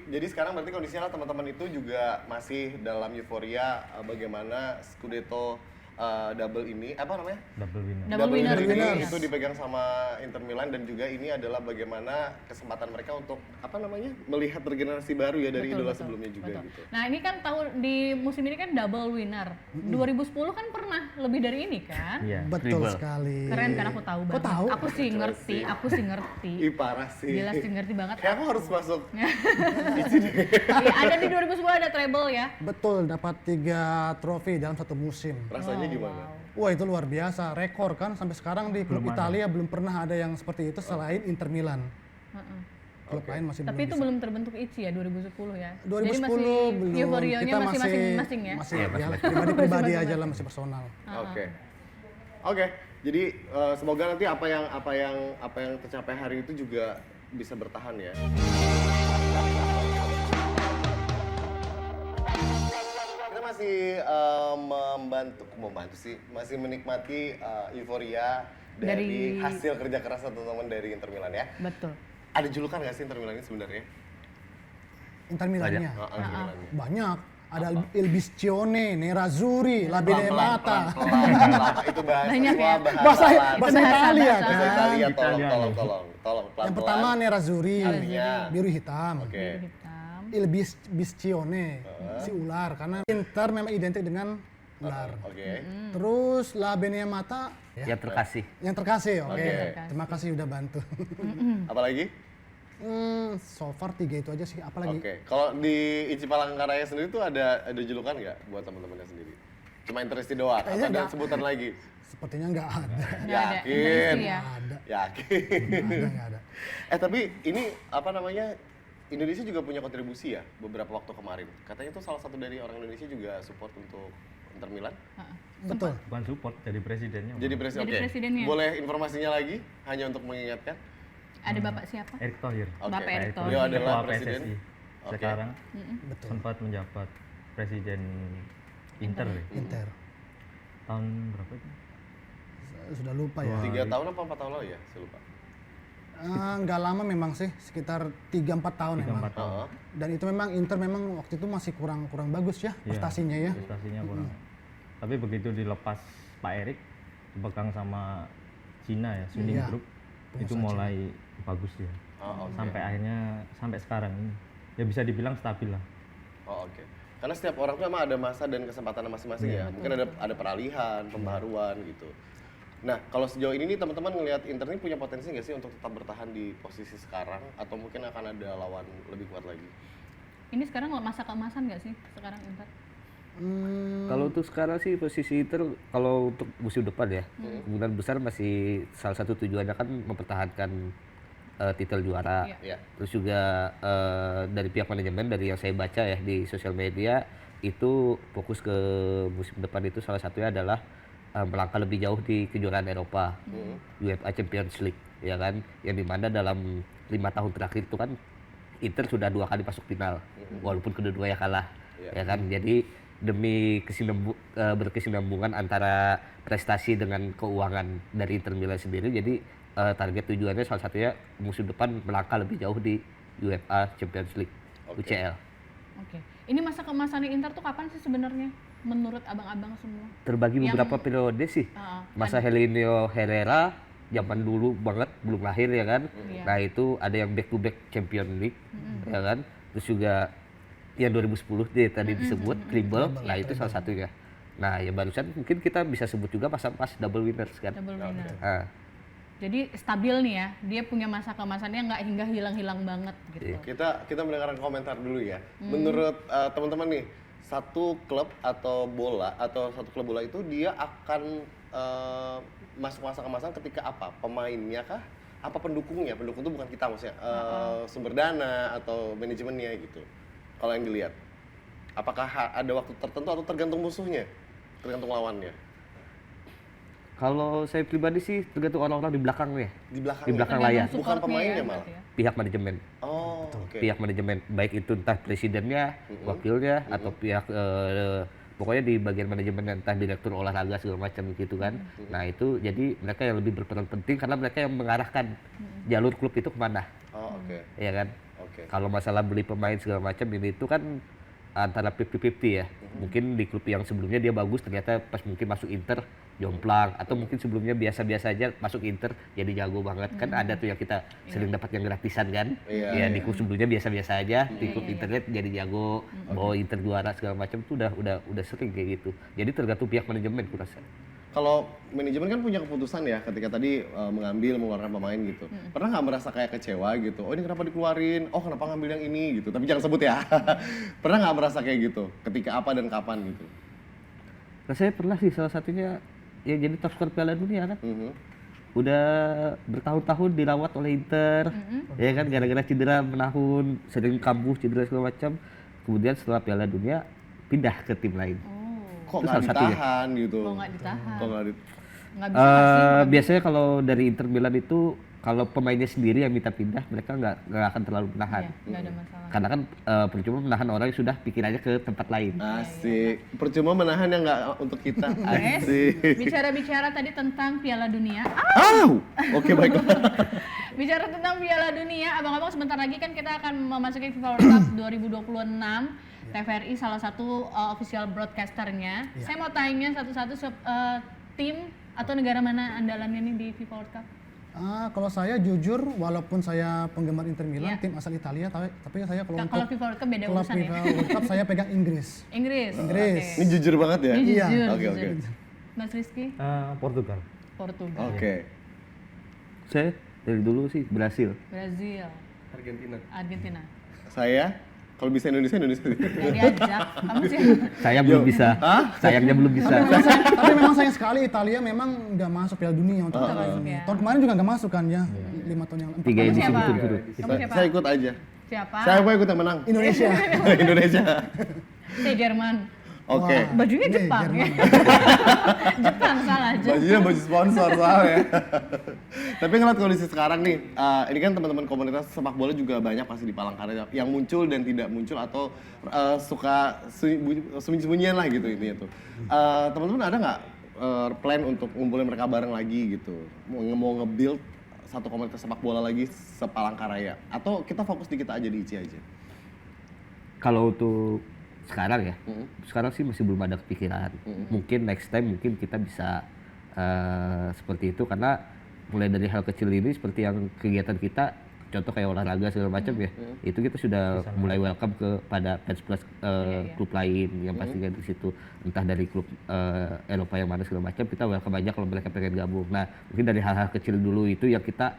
jadi sekarang berarti kondisinya lah teman-teman itu juga masih dalam euforia bagaimana Scudetto double ini apa namanya? double winner. Double winner. ini Winners. itu dipegang sama Inter Milan dan juga ini adalah bagaimana kesempatan mereka untuk apa namanya? Melihat regenerasi baru ya dari idola sebelumnya juga Betul. gitu. Nah ini kan tahun di musim ini kan double winner. 2010 kan pernah lebih dari ini kan? Iya. Betul triple. sekali. Keren kan aku tahu banget. tahu? Aku sih ngerti. Ih parah sih. Jelas sih ngerti banget. Kayak aku harus masuk. Iya, ada di 2010 ada treble ya. Betul, dapat 3 trofi dalam satu musim. Rasanya gimana? Wah itu luar biasa, rekor kan sampai sekarang di klub Belum ada. Italia belum pernah ada yang seperti itu selain Inter Milan. Heeh. Klub lain masih Tapi itu belum belum terbentuk Ici ya 2010 ya. 2010 Jadi masih belum. euforianya Kita masih masing-masing ya. Masih ya, pribadi-pribadi aja lah, masih personal. Oke. Jadi semoga nanti apa yang tercapai hari itu juga bisa bertahan ya. Kita masih membantu sih, masih menikmati euforia dari Dari- hasil kerja keras teman-teman dari Inter Milan ya. Betul. Ada julukan nggak sih Inter Milan ini sebenarnya? Inter Milannya Inter Milannya. banyak. Ada Il Biscione, Nerazzurri, La Pelan-pelan, Benemata. pelan-pelan. Itu bahasa Banyak semua ya. Bahasa Latin. bahasa Italia bahasa. Bahasa kan. Italia, Italia. tolong pelan-pelan. Yang pertama Nerazzurri, Artinya. biru hitam. Oke. Hitam. Il Biscione, si ular karena Inter memang identik dengan ular. Oke. Terus La Benemata ya, Yang terkasih. yang terkasih. Oke. Oke. Terima kasih udah bantu. Apalagi? So far 3 itu aja sih. Apalagi Oke. Kalau di Ici Palangkaraya sendiri tuh ada julukan nggak buat teman-temannya sendiri? Cuma Interesti doang atau Kayaknya ada nggak. sebutan lagi? sepertinya nggak ada. Nggak ada. Yakin? Interesti ya. Nggak ada. Yakin. Nggak ada. Tapi ini apa namanya? Indonesia juga punya kontribusi ya beberapa waktu kemarin. Katanya tuh salah satu dari orang Indonesia juga support untuk Inter Milan. Betul. Bukan support, jadi presidennya. Jadi presiden. Jadi Oke. presidennya. Boleh informasinya lagi hanya untuk mengingatkan? Ada bapak siapa? Erick Thohir. Oke. Bapak Erick Itu Thohir. Beliau adalah ketua presiden. PSSI. Oke. Sekarang Betul. sempat menjabat presiden Inter deh. Inter. Tahun berapa itu? Sudah lupa ya. 3 tahun apa 4 tahun lalu ya? Saya lupa. Nggak lama memang sih, sekitar 3-4 tahun 3-4 memang. tahun. Dan itu memang Inter memang waktu itu masih kurang bagus ya Iya, prestasinya ya. prestasinya kurang. Tapi begitu dilepas Pak Erik, dipegang sama Cina ya, Suning Iya. Group, itu mulai bagus ya. Oh, oke. Sampai sekarang ini ya bisa dibilang stabil lah. Oh, oke. Karena setiap orang tuh emang ada masa dan kesempatan masing-masing ya. Mungkin ada peralihan, pembaruan gitu. Nah, kalau sejauh ini nih teman-teman ngelihat Inter ini punya potensi nggak sih untuk tetap bertahan di posisi sekarang atau mungkin akan ada lawan lebih kuat lagi? Ini sekarang masa keemasan nggak sih sekarang Inter? Kalau untuk sekarang sih posisi Inter kalau untuk musim depan ya, kemungkinan besar masih salah satu tujuannya kan mempertahankan titel juara. Iya. Terus juga dari pihak manajemen, dari yang saya baca ya di sosial media, itu fokus ke musim depan itu salah satunya adalah melangkah lebih jauh di kejuaraan Eropa, UEFA Champions League, ya kan, yang dimana dalam 5 tahun terakhir itu kan Inter sudah 2 kali masuk final, walaupun kedua-duanya kalah, ya kan. Jadi demi berkesinambungan antara prestasi dengan keuangan dari Inter Milan sendiri, jadi target tujuannya salah satunya musim depan melangkah lebih jauh di UEFA Champions League, UCL. Oke. Ini masa keemasannya Inter tuh kapan sih sebenarnya? Menurut abang-abang semua? Terbagi Yang- beberapa periode sih. Masa Helenio Herrera zaman dulu banget, belum lahir ya kan. Iya. Nah itu ada yang back to back Champions League, ya kan. Terus juga yang 2010 dia tadi disebut treble, nah itu salah satunya. Nah ya barusan mungkin kita bisa sebut juga pas double winners kan. Double winner. Ah, Jadi stabil nih ya, dia punya masa keemasannya nggak hingga hilang-hilang banget gitu. Kita mendengarkan komentar dulu ya. Menurut teman-teman nih, satu klub atau satu klub bola itu dia akan masuk masa kemasan ketika apa? Pemainnya kah? Apa pendukungnya? Pendukung itu bukan kita maksudnya. Sumber dana atau manajemennya gitu. Kalau yang dilihat. Apakah ada waktu tertentu atau tergantung musuhnya? Tergantung lawannya. kalau saya pribadi sih tergantung orang-orang di belakang ya, Di belakang. di belakang Tergantung layar, Bukan supportnya pemainnya ya, malah. berarti ya. pihak manajemen. Oh, oke. Pihak manajemen, baik itu entah presidennya, wakilnya, atau pihak pokoknya di bagian manajemen entah direktur olahraga segala macam gitu kan. Nah itu jadi mereka yang lebih berperan penting karena mereka yang mengarahkan jalur klub itu kemana, Oh, oke. ya kan. Oke. Kalau masalah beli pemain segala macam ini itu kan antara 50-50 ya. Mungkin di klub yang sebelumnya dia bagus, ternyata pas mungkin masuk Inter jomplang, atau mungkin sebelumnya biasa-biasa aja masuk Inter jadi jago banget. Kan ada tuh yang kita sering dapat yang gratisan kan. Iya, Ya di klub sebelumnya biasa-biasa aja, di klub internet jadi jago, bawa Inter juara segala macam tuh udah sering kayak gitu. Jadi tergantung pihak manajemen aku rasa. Kalau manajemen kan punya keputusan ya ketika tadi mengeluarkan pemain gitu. Pernah nggak merasa kayak kecewa gitu? Oh ini kenapa dikeluarin? Oh kenapa ngambil yang ini gitu? Tapi jangan sebut ya. Pernah nggak merasa kayak gitu? Ketika apa dan kapan gitu? Nah, saya pernah sih salah satunya ya jadi top skor Piala Dunia kan. Mhm. Udah bertahun-tahun dirawat oleh Inter, ya kan gara-gara cedera menahun, sering kambuh cedera segala macam. Kemudian setelah Piala Dunia pindah ke tim lain. Kok Itu nggak salah satunya. ditahan gitu? Kok nggak ditahan? Kok nggak Nggak bisa nggak sih? Biasanya kalau dari Inter Milan itu kalau pemainnya sendiri yang minta pindah, mereka nggak akan terlalu menahan. Iya, nggak ada masalah. Karena kan percuma menahan orang yang sudah pikirannya ke tempat lain. Asik. Percuma menahan yang nggak untuk kita. Asik. Bicara-bicara tadi tentang Piala Dunia. Au! Oke baiklah. Bicara tentang Piala Dunia, abang-abang sebentar lagi kan kita akan memasuki FIFA World Cup 2026. TVRI salah satu official broadcasternya. Saya mau tanya satu-satu tim atau negara mana andalannya nih di FIFA World Cup? Kalau saya jujur, walaupun saya penggemar Inter Milan, Iya. tim asal Italia, tapi saya kalau Kalau untuk FIFA World Cup beda klub urusan ya. FIFA World Cup saya pegang Inggris. Inggris. Inggris. Ini jujur banget ya? Ini Iya. jujur, Oke, jujur. oke. Mas Rizky, Portugal. Portugal. Oke. Saya dari dulu sih Brasil. Brazil, Argentina. Argentina. Saya kalau bisa Indonesia. Nggak diajak. Kamu siapa? Saya belum bisa. Sayangnya belum bisa. Tapi memang sayang sekali Italia memang nggak masuk Piala Dunia untuk Nggak masuk ya. tahun kemarin juga nggak masuk kan ya, 5 tahun yang 4 Tiga tahun edisi siapa? berturut-turut. Kamu siapa? Saya ikut aja. Siapa? Saya mau ikut yang menang. Indonesia. Indonesia. Saya Jerman. Oke. Wah. Bajunya Ini Jepang ya. Jerman. Jepang salah aja. Bajunya baju sponsor soalnya. Tapi ngeliat kondisi sekarang nih, ini kan teman-teman komunitas sepak bola juga banyak pasti di Palangkaraya yang muncul dan tidak muncul atau suka sembunyi-sembunyian lah gitu intinya tuh. Teman-teman ada nggak plan untuk ngumpulin mereka bareng lagi gitu? Mau nge-build satu komunitas sepak bola lagi se-Palangkaraya? Atau kita fokus di kita aja, di ICI aja? Kalau untuk sekarang ya, sekarang sih masih belum ada kepikiran. Mungkin next time mungkin kita bisa seperti itu karena mulai dari hal kecil ini seperti yang kegiatan kita, contoh kayak olahraga segala macam ya, itu kita sudah mulai welcome kepada fans plus klub lain yang pastinya di situ, entah dari klub Eropa yang mana segala macam, kita welcome aja kalau mereka pengen gabung. Nah mungkin dari hal-hal kecil dulu itu yang kita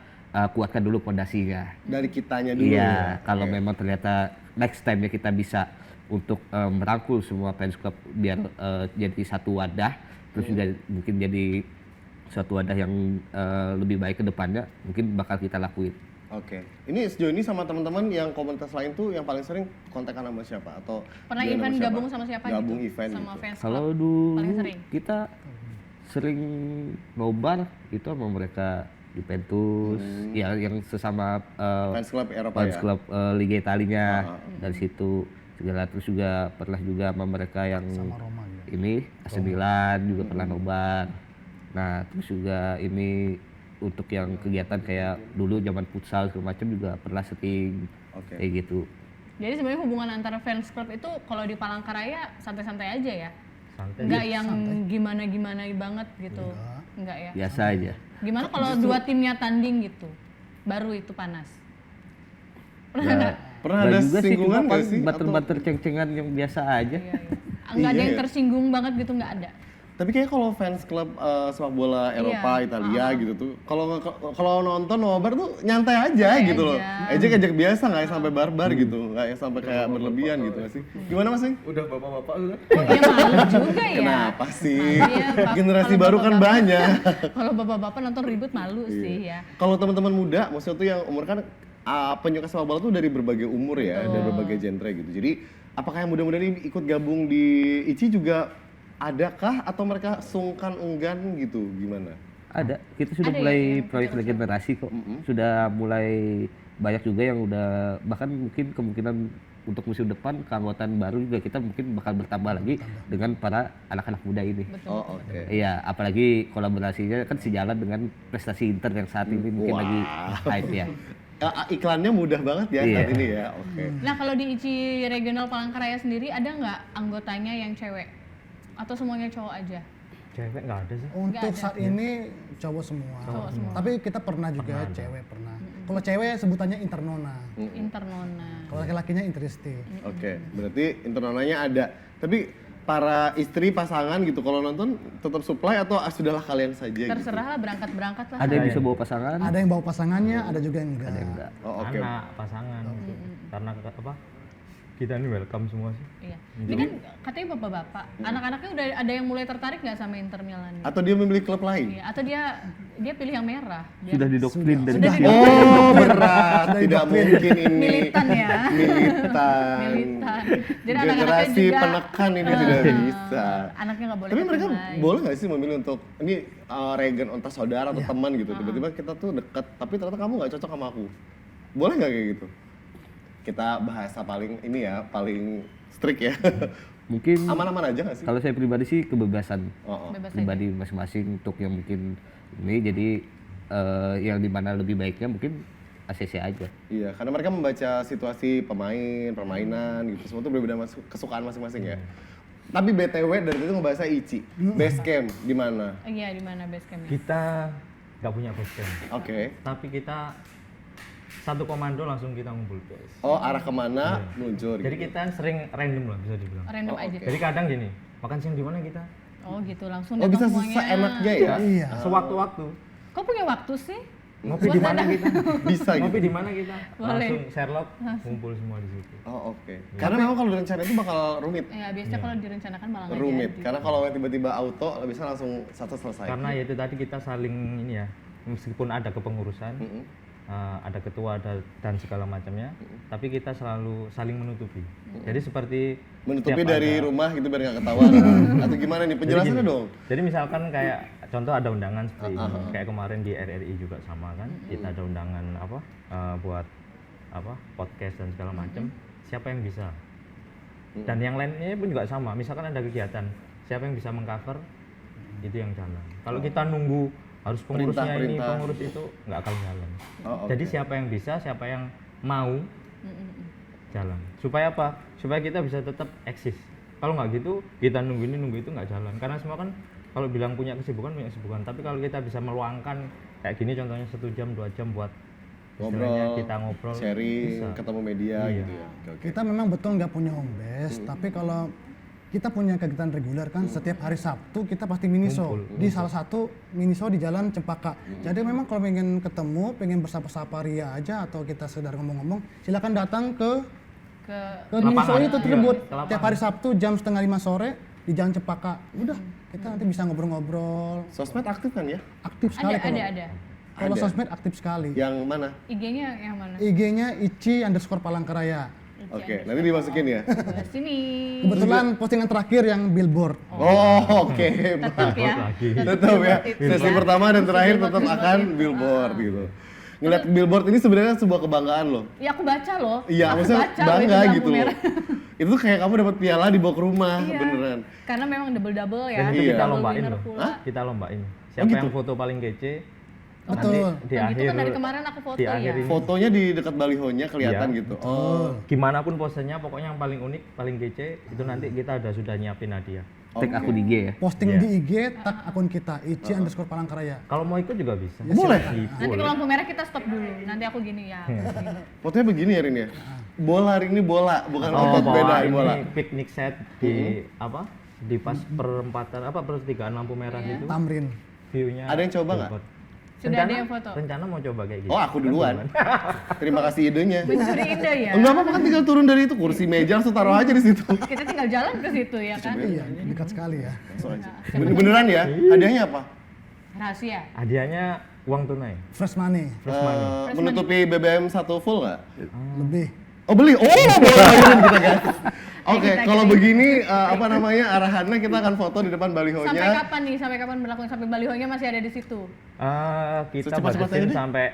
kuatkan dulu fondasinya. Dari kitanya dulu Iya, ya. kalau memang ternyata next time-nya kita bisa untuk merangkul semua fans club biar jadi satu wadah, terus juga mungkin jadi suatu wadah yang lebih baik ke depannya, mungkin bakal kita lakuin. Oke. Ini sejauh ini sama teman-teman yang komunitas lain tuh yang paling sering kontekan sama siapa atau Pernah jalan event siapa? gabung sama siapa Gabung gitu? event Sama gitu. fans Kalau club dulu paling sering? kita sering nobar itu sama mereka Juventus, ya yang sesama Fans club Eropa fans ya. club Liga Italinya dari situ segala, terus juga pernah juga sama mereka yang Sama Roma juga. ini AC Milan juga pernah nobar. Nah terus juga ini untuk yang kegiatan kayak dulu zaman futsal segala macam juga pernah sering Oke. kayak gitu. Jadi sebenarnya hubungan antara fans club itu kalau di Palangkaraya santai-santai aja ya? Santai. Nggak yang gimana-gimana banget gitu? Enggak ya? Biasa aja. Gimana kalau dua timnya tanding gitu? Baru itu panas. Ya, Pernah nggak ada juga sih, singgungan cuma nggak paling sih? bater-bater ceng-cengan yang biasa aja. Iya, iya. Nggak ada yang Iya. tersinggung banget gitu, nggak ada. Tapi kayak kalau fans klub sepak bola Eropa, Iya. Italia gitu tuh, kalau nonton nobar tuh nyantai aja Santai gitu loh. aja. Ejek-ejek biasa, nggak yang sampai barbar gitu, nggak yang sampai kayak berlebihan gitu nggak sih? Gimana Mas? Ing? Udah bapak-bapak udah. Oh iya malu juga ya. Kenapa sih? Iya, Generasi kalau baru kan bapak-bapak- banyak. Kalau bapak-bapak nonton ribut malu Iya. sih ya. Kalau teman-teman muda, maksudnya tuh yang umur kan penyuka sepak bola tuh dari berbagai umur ya, dari berbagai genre gitu. Jadi apakah yang muda-muda ini ikut gabung di ICI juga adakah atau mereka sungkan enggan gitu? Gimana? Ada, kita sudah Ada ya, mulai yang proyek regenerasi kok. Sudah mulai banyak juga yang udah, bahkan mungkin kemungkinan untuk musim depan keanggotaan baru juga kita mungkin bakal bertambah lagi dengan para anak-anak muda ini. Oh oke. Iya, apalagi kolaborasinya kan sejalan dengan prestasi Inter yang saat ini mungkin lagi hype ya. Iklannya mudah banget ya Iya. saat ini ya. Oke. Nah kalau di ICI Regional Palangkaraya sendiri ada nggak anggotanya yang cewek? Atau semuanya cowok aja? Cewek nggak ada sih. Untuk saat ini cowok semua. Tapi kita pernah juga cewek pernah. Kalau cewek sebutannya internona. Internona. Kalau laki-lakinya intristi. Oke, berarti internalnya ada. Tapi para istri pasangan gitu kalau nonton tetap supply atau sudahlah kalian saja gitu? Terserah lah berangkat-berangkat lah. Ada yang bisa bawa pasangan, Ada yang bawa pasangannya, ada juga yang enggak. enggak. Oh oke. Anak, pasangan. Karena apa? Kita ini welcome semua sih. Iya. Ini kan katanya bapak-bapak. Anak-anaknya udah ada yang mulai tertarik nggak sama Inter Milan? Atau dia memilih klub lain? Iya. Atau dia pilih yang merah? Biar Sudah didoktrin dari Sudah kecil. Oh berat, tidak mungkin ini. militan ya. Militan. Militan. Jadi anak-anaknya Generasi juga penekan ini tidak bisa. anaknya nggak boleh Tapi ke mereka tim lain. boleh nggak sih memilih untuk ini regen entah saudara Iya. atau teman gitu. Tiba-tiba kita tuh deket, tapi ternyata kamu nggak cocok sama aku. Boleh nggak kayak gitu? Kita bahasa paling ini ya, paling strict ya. Mungkin Aman-aman aja nggak sih? kalau saya pribadi sih kebebasan Oh, oh. Bebas aja. pribadi masing-masing untuk yang mungkin ini, jadi yang dimana lebih baiknya mungkin ACC aja. Iya, karena mereka membaca situasi pemain, permainan gitu. Semua tuh berbeda kesukaan masing-masing ya. Tapi BTW dari itu ngebahasa ICI. Base camp di mana? Iya di mana base campnya? Kita nggak punya base camp. Oke. Tapi kita satu komando langsung kita ngumpul. Oh, arah kemana meluncur Jadi gitu. kita sering random lah bisa dibilang. Random aja. Jadi kadang gini, makan siang di mana kita? Oh gitu langsung Oh, datang bisa semuanya. seenaknya ya? Iya. Sewaktu-waktu. Kok punya waktu sih? Ngopi Buat di mana dadah. kita? Bisa gitu. Ngopi di mana kita? Boleh. Langsung Sherlock ngumpul semua di situ. Oh, oke. Karena memang kalau direncanain itu bakal rumit. Ya biasanya kalau direncanakan malah nggak Rumit. jadi. Karena kalau yang tiba-tiba auto bisa langsung satu selesai. Karena ya itu tadi kita saling ini ya, meskipun ada kepengurusan, ada ketua dan segala macamnya, tapi kita selalu saling menutupi. Jadi seperti Menutupi setiap dari ada- rumah gitu biar nggak ketahuan. Atau gimana nih? Jadi Penjelasannya gini, dong. Jadi misalkan kayak contoh ada undangan seperti ini, kayak kemarin di RRI juga sama kan, kita ada undangan apa buat apa podcast dan segala macam. Siapa yang bisa? Dan yang lainnya pun juga sama. Misalkan ada kegiatan, siapa yang bisa mengcover itu yang jalan. Kalau kita nunggu harus pengurusnya ini, Perintah. pengurus itu nggak akan jalan. Oh, oke. Jadi siapa yang bisa, siapa yang mau jalan. Supaya apa? Supaya kita bisa tetap eksis. Kalau nggak gitu, kita nunggu ini nunggu itu nggak jalan. Karena semua kan kalau bilang punya kesibukan, tapi kalau kita bisa meluangkan kayak gini contohnya 1 jam 2 jam buat Ngobrol, istilahnya kita ngobrol sharing, bisa. ketemu media Iya. gitu ya. Oke. Kita memang betul nggak punya home base, tapi kalau kita punya kegiatan reguler kan setiap hari Sabtu kita pasti mini show di salah satu mini show di Jalan Cempaka. Jadi memang kalau pengen ketemu, pengen bersapa-sapa ria aja atau kita sekedar ngomong-ngomong, silakan datang ke mini show lapangan. itu tersebut Iya, ke lapangan. tiap hari Sabtu jam 4:30 sore di Jalan Cempaka. Udah, kita nanti bisa ngobrol-ngobrol. Sosmed aktif kan ya? Aktif sekali Ada. kalau Ada. sosmed aktif sekali. Yang mana? IG-nya yang mana? IG-nya Ici_Palangkaraya. Oke, nanti dimasukin ya. Sebelah sini. Kebetulan postingan terakhir yang billboard. Oh, oke. Tetap ya. lagi. Tetap ya. Itu Sesi ya. pertama dan terakhir Billboard, tetap billboard akan itu. billboard gitu. Ngeliat billboard ini sebenarnya sebuah kebanggaan loh. Ya aku baca loh. Iya, Aku maksudnya baca loh itu bangga lampu gitu loh. merah. Itu kayak kamu dapat piala dibawa ke rumah, Iya. beneran. Karena memang double ya. Dan itu Iya. kita Double lombain winner loh. pula. Kita lombain. Siapa gitu? yang foto paling kece? Betul. Di Nah, gitu akhir kan dari kemarin aku foto di ya. akhir ini. Fotonya di dekat balihonya kelihatan Iya. gitu. Oh, Gimana pun posenya, pokoknya yang paling unik, paling kece itu nanti kita sudah nyiapin hadiah. Tag aku di IG ya. Posting Iya. di IG, tag akun kita Ici_Palangkaraya. Kalau mau ikut juga bisa. Ya, boleh. Nanti kalau lampu merah kita stop dulu. Nanti aku gini ya. Gini. Fotonya begini ya Rin ya. Bola hari ini bola, bukan Oh, otot beda ini bola. piknik set di apa? Di pas perempatan apa pertigaan lampu merah itu. Tamrin. View-nya. Ada yang coba nggak? billboard. Sudah ada yang foto. Rencana mau coba kayak gitu. Oh, aku duluan. Terima kasih idenya. Mencuri ide ya. Enggak apa-apa kan tinggal turun dari itu kursi meja langsung taruh aja di situ. Kita tinggal jalan ke situ ya kan. Iya, dekat sekali ya. Beneran ya? Hadiahnya apa? Rahasia. Hadiahnya uang tunai. Fresh money, Menutupi BBM 1 full nggak? lebih. Oh beli? Oh boleh bayarin kita guys. Oke, kita kalau kirain. begini apa namanya arahannya kita akan foto di depan balihonya. Sampai kapan nih? Sampai kapan berlaku? Sampai balihonya masih ada di situ. Kita Secepat-cepatnya batasin deh. sampai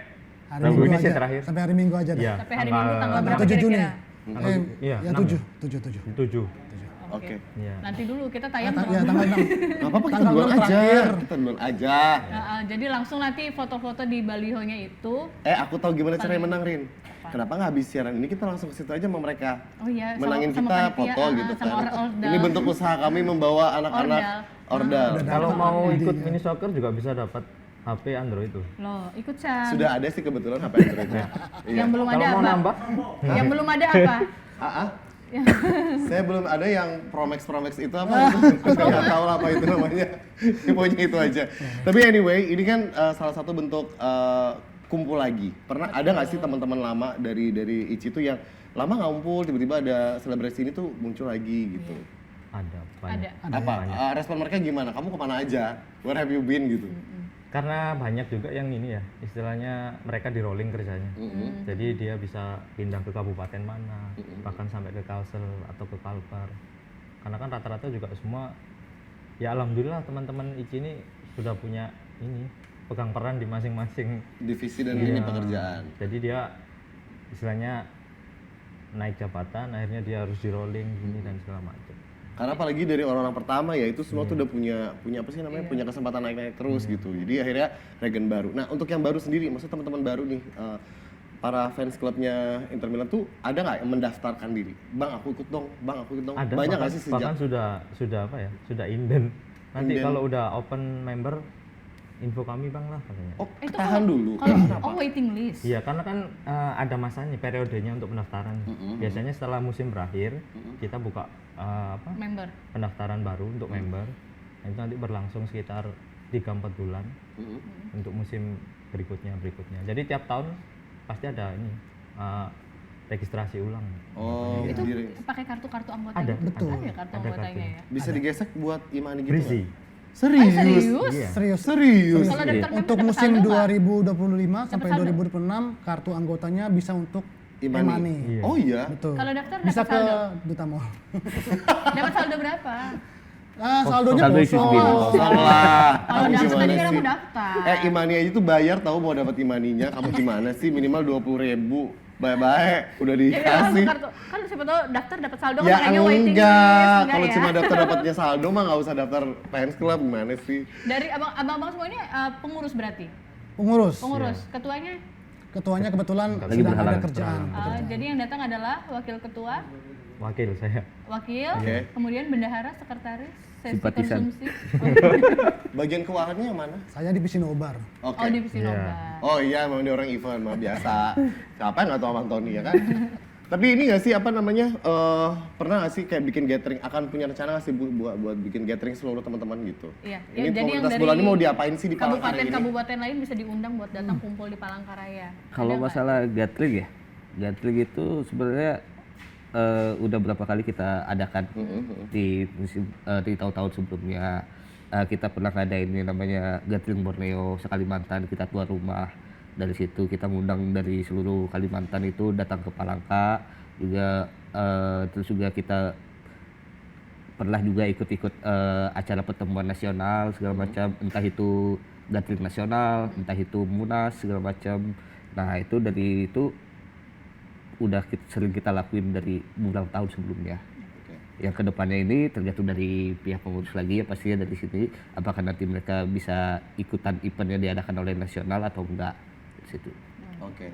Hari Rabu Minggu ini sih aja. terakhir. Sampai hari Minggu aja deh. Iya. Sampai hari Minggu tanggal berapa 7 Juni. kira-kira? Iya, Ya 6. 7. 7. Oke. Iya. Nanti dulu kita tayang Ya dong. tanggal 6. Gak apa-apa kita Tanggal duluan 6 aja. terakhir. Kita duluan aja. Jadi langsung nanti foto-foto di balihonya itu. Aku tahu gimana caranya menang Rin. Kenapa nggak habis siaran ini kita langsung ke situ aja sama mereka. Oh iya, Menangin sama kita panitia, foto gitu sama kan. ordal. Ini bentuk usaha kami membawa anak-anak ordal. Kalau mau ikut mini soccer juga bisa dapat HP Android tuh. Loh, ikut Chan. Sudah ada sih kebetulan HP Android-nya. Iya. Yang belum ada Kalau mau apa? nambah, Yang belum ada apa? Saya belum ada yang Promax itu apa itu. Saya nggak tahu lah apa itu namanya. Pokoknya itu aja. Tapi anyway, ini kan salah satu bentuk kumpul lagi. Pernah ada nggak sih teman-teman lama dari Ici itu yang lama nggak kumpul, tiba-tiba ada selebrasi ini tuh muncul lagi gitu. ada banyak. Ada. Apa respon mereka gimana? Kamu kemana aja? Where have you been gitu? Karena banyak juga yang ini ya, istilahnya mereka di rolling kerjanya. Jadi dia bisa pindah ke kabupaten mana, bahkan sampai ke Kalsel atau ke Kalbar. Karena kan rata-rata juga semua, ya alhamdulillah teman-teman Ici ini sudah punya ini, pegang peran di masing-masing. Divisi dan Iya. ini pekerjaan. Jadi dia istilahnya naik jabatan, akhirnya dia harus di rolling gini dan segala macam. Karena apalagi dari orang-orang pertama ya itu semua tuh udah punya apa sih namanya punya kesempatan naik-naik terus gitu. Jadi akhirnya regen baru. Nah untuk yang baru sendiri, maksudnya teman-teman baru nih para fans klubnya Inter Milan tuh ada nggak yang mendaftarkan diri? Bang aku ikut dong, bang aku ikut dong. Ada Banyak bahkan, nggak sih sejak? bahkan sudah apa ya? Sudah inden. Nanti Inden. kalau udah open member info kami bang lah katanya. Oh Itu tahan dulu. Kalau waiting list. Iya, karena kan ada masanya, periodenya untuk pendaftaran. Biasanya setelah musim berakhir, kita buka Member. pendaftaran baru untuk member. Nah, itu nanti berlangsung sekitar 3-4 bulan untuk musim berikutnya. Jadi tiap tahun pasti ada ini registrasi ulang. Oh Itu sendiri. pakai kartu-kartu anggota. Ada, gitu? betul. Ada ya kartu Ada anggotanya kartunya. ya. Bisa digesek buat Imani gitu Berisi. nggak? Serius? Serius? Iya. Serius. Serius? Kalau daftar member Untuk dapat musim saldo nggak? 2025 sampai saldo? 2026 kartu anggotanya bisa untuk Imani. Imani. Iya. Oh iya. Betul. Kalau daftar bisa dapat ke saldo? Duta Mall. Dapat saldo berapa? Saldonya saldo isi kosong. segini. Salah. Kalau Kamu daftar gimana tadi kan sih? aku daftar. Imani aja tuh bayar tahu mau dapat Imaninya. Kamu gimana sih? Minimal 20.000. Bye-bye. Udah Jadi langsung dikasih. kartu. Kan siapa tahu daftar dapat saldo kan Ya makanya waiting list. enggak. Kalau ya? cuma daftar dapatnya saldo mah nggak usah daftar fans club gimana sih? Dari abang-abang semua ini pengurus berarti. Pengurus. Pengurus. Ketuanya Ketuanya kebetulan Lagi sedang ada berhalangan. kerjaan. jadi yang datang adalah wakil ketua. Wakil saya. wakil, Oke. kemudian bendahara, sekretaris, sesi Simpatisan. konsumsi. Bagian keuangannya yang mana? Saya divisi nobar. Oke. Oh, divisi Iya. nobar. Oh iya, memang dia orang event, mah biasa. Siapa yang nggak tahu Bang Tony ya kan? Tapi ini nggak sih apa namanya? Pernah nggak sih kayak bikin gathering? Akan punya rencana nggak sih buat bikin gathering seluruh teman-teman gitu? Iya. Ini jadi yang komunitas dari bola ini mau diapain sih di Palangkaraya ini? kabupaten lain bisa diundang buat datang kumpul di Palangkaraya. Kalau Ada nggak? masalah gathering ya, gathering itu sebenarnya udah berapa kali kita adakan di di tahun-tahun sebelumnya. Kita pernah ngadain ini namanya gathering Borneo se-Kalimantan, kita tuan rumah. Dari situ kita ngundang dari seluruh Kalimantan itu datang ke Palangka juga, terus juga kita pernah juga ikut-ikut acara pertemuan nasional segala macam, entah itu gathering nasional, entah itu Munas segala macam. Nah itu dari itu udah sering kita lakuin dari beberapa tahun sebelumnya. Yang kedepannya ini tergantung dari pihak pengurus lagi ya, pastinya dari sini apakah nanti mereka bisa ikutan event yang diadakan oleh nasional atau enggak di situ. Oke.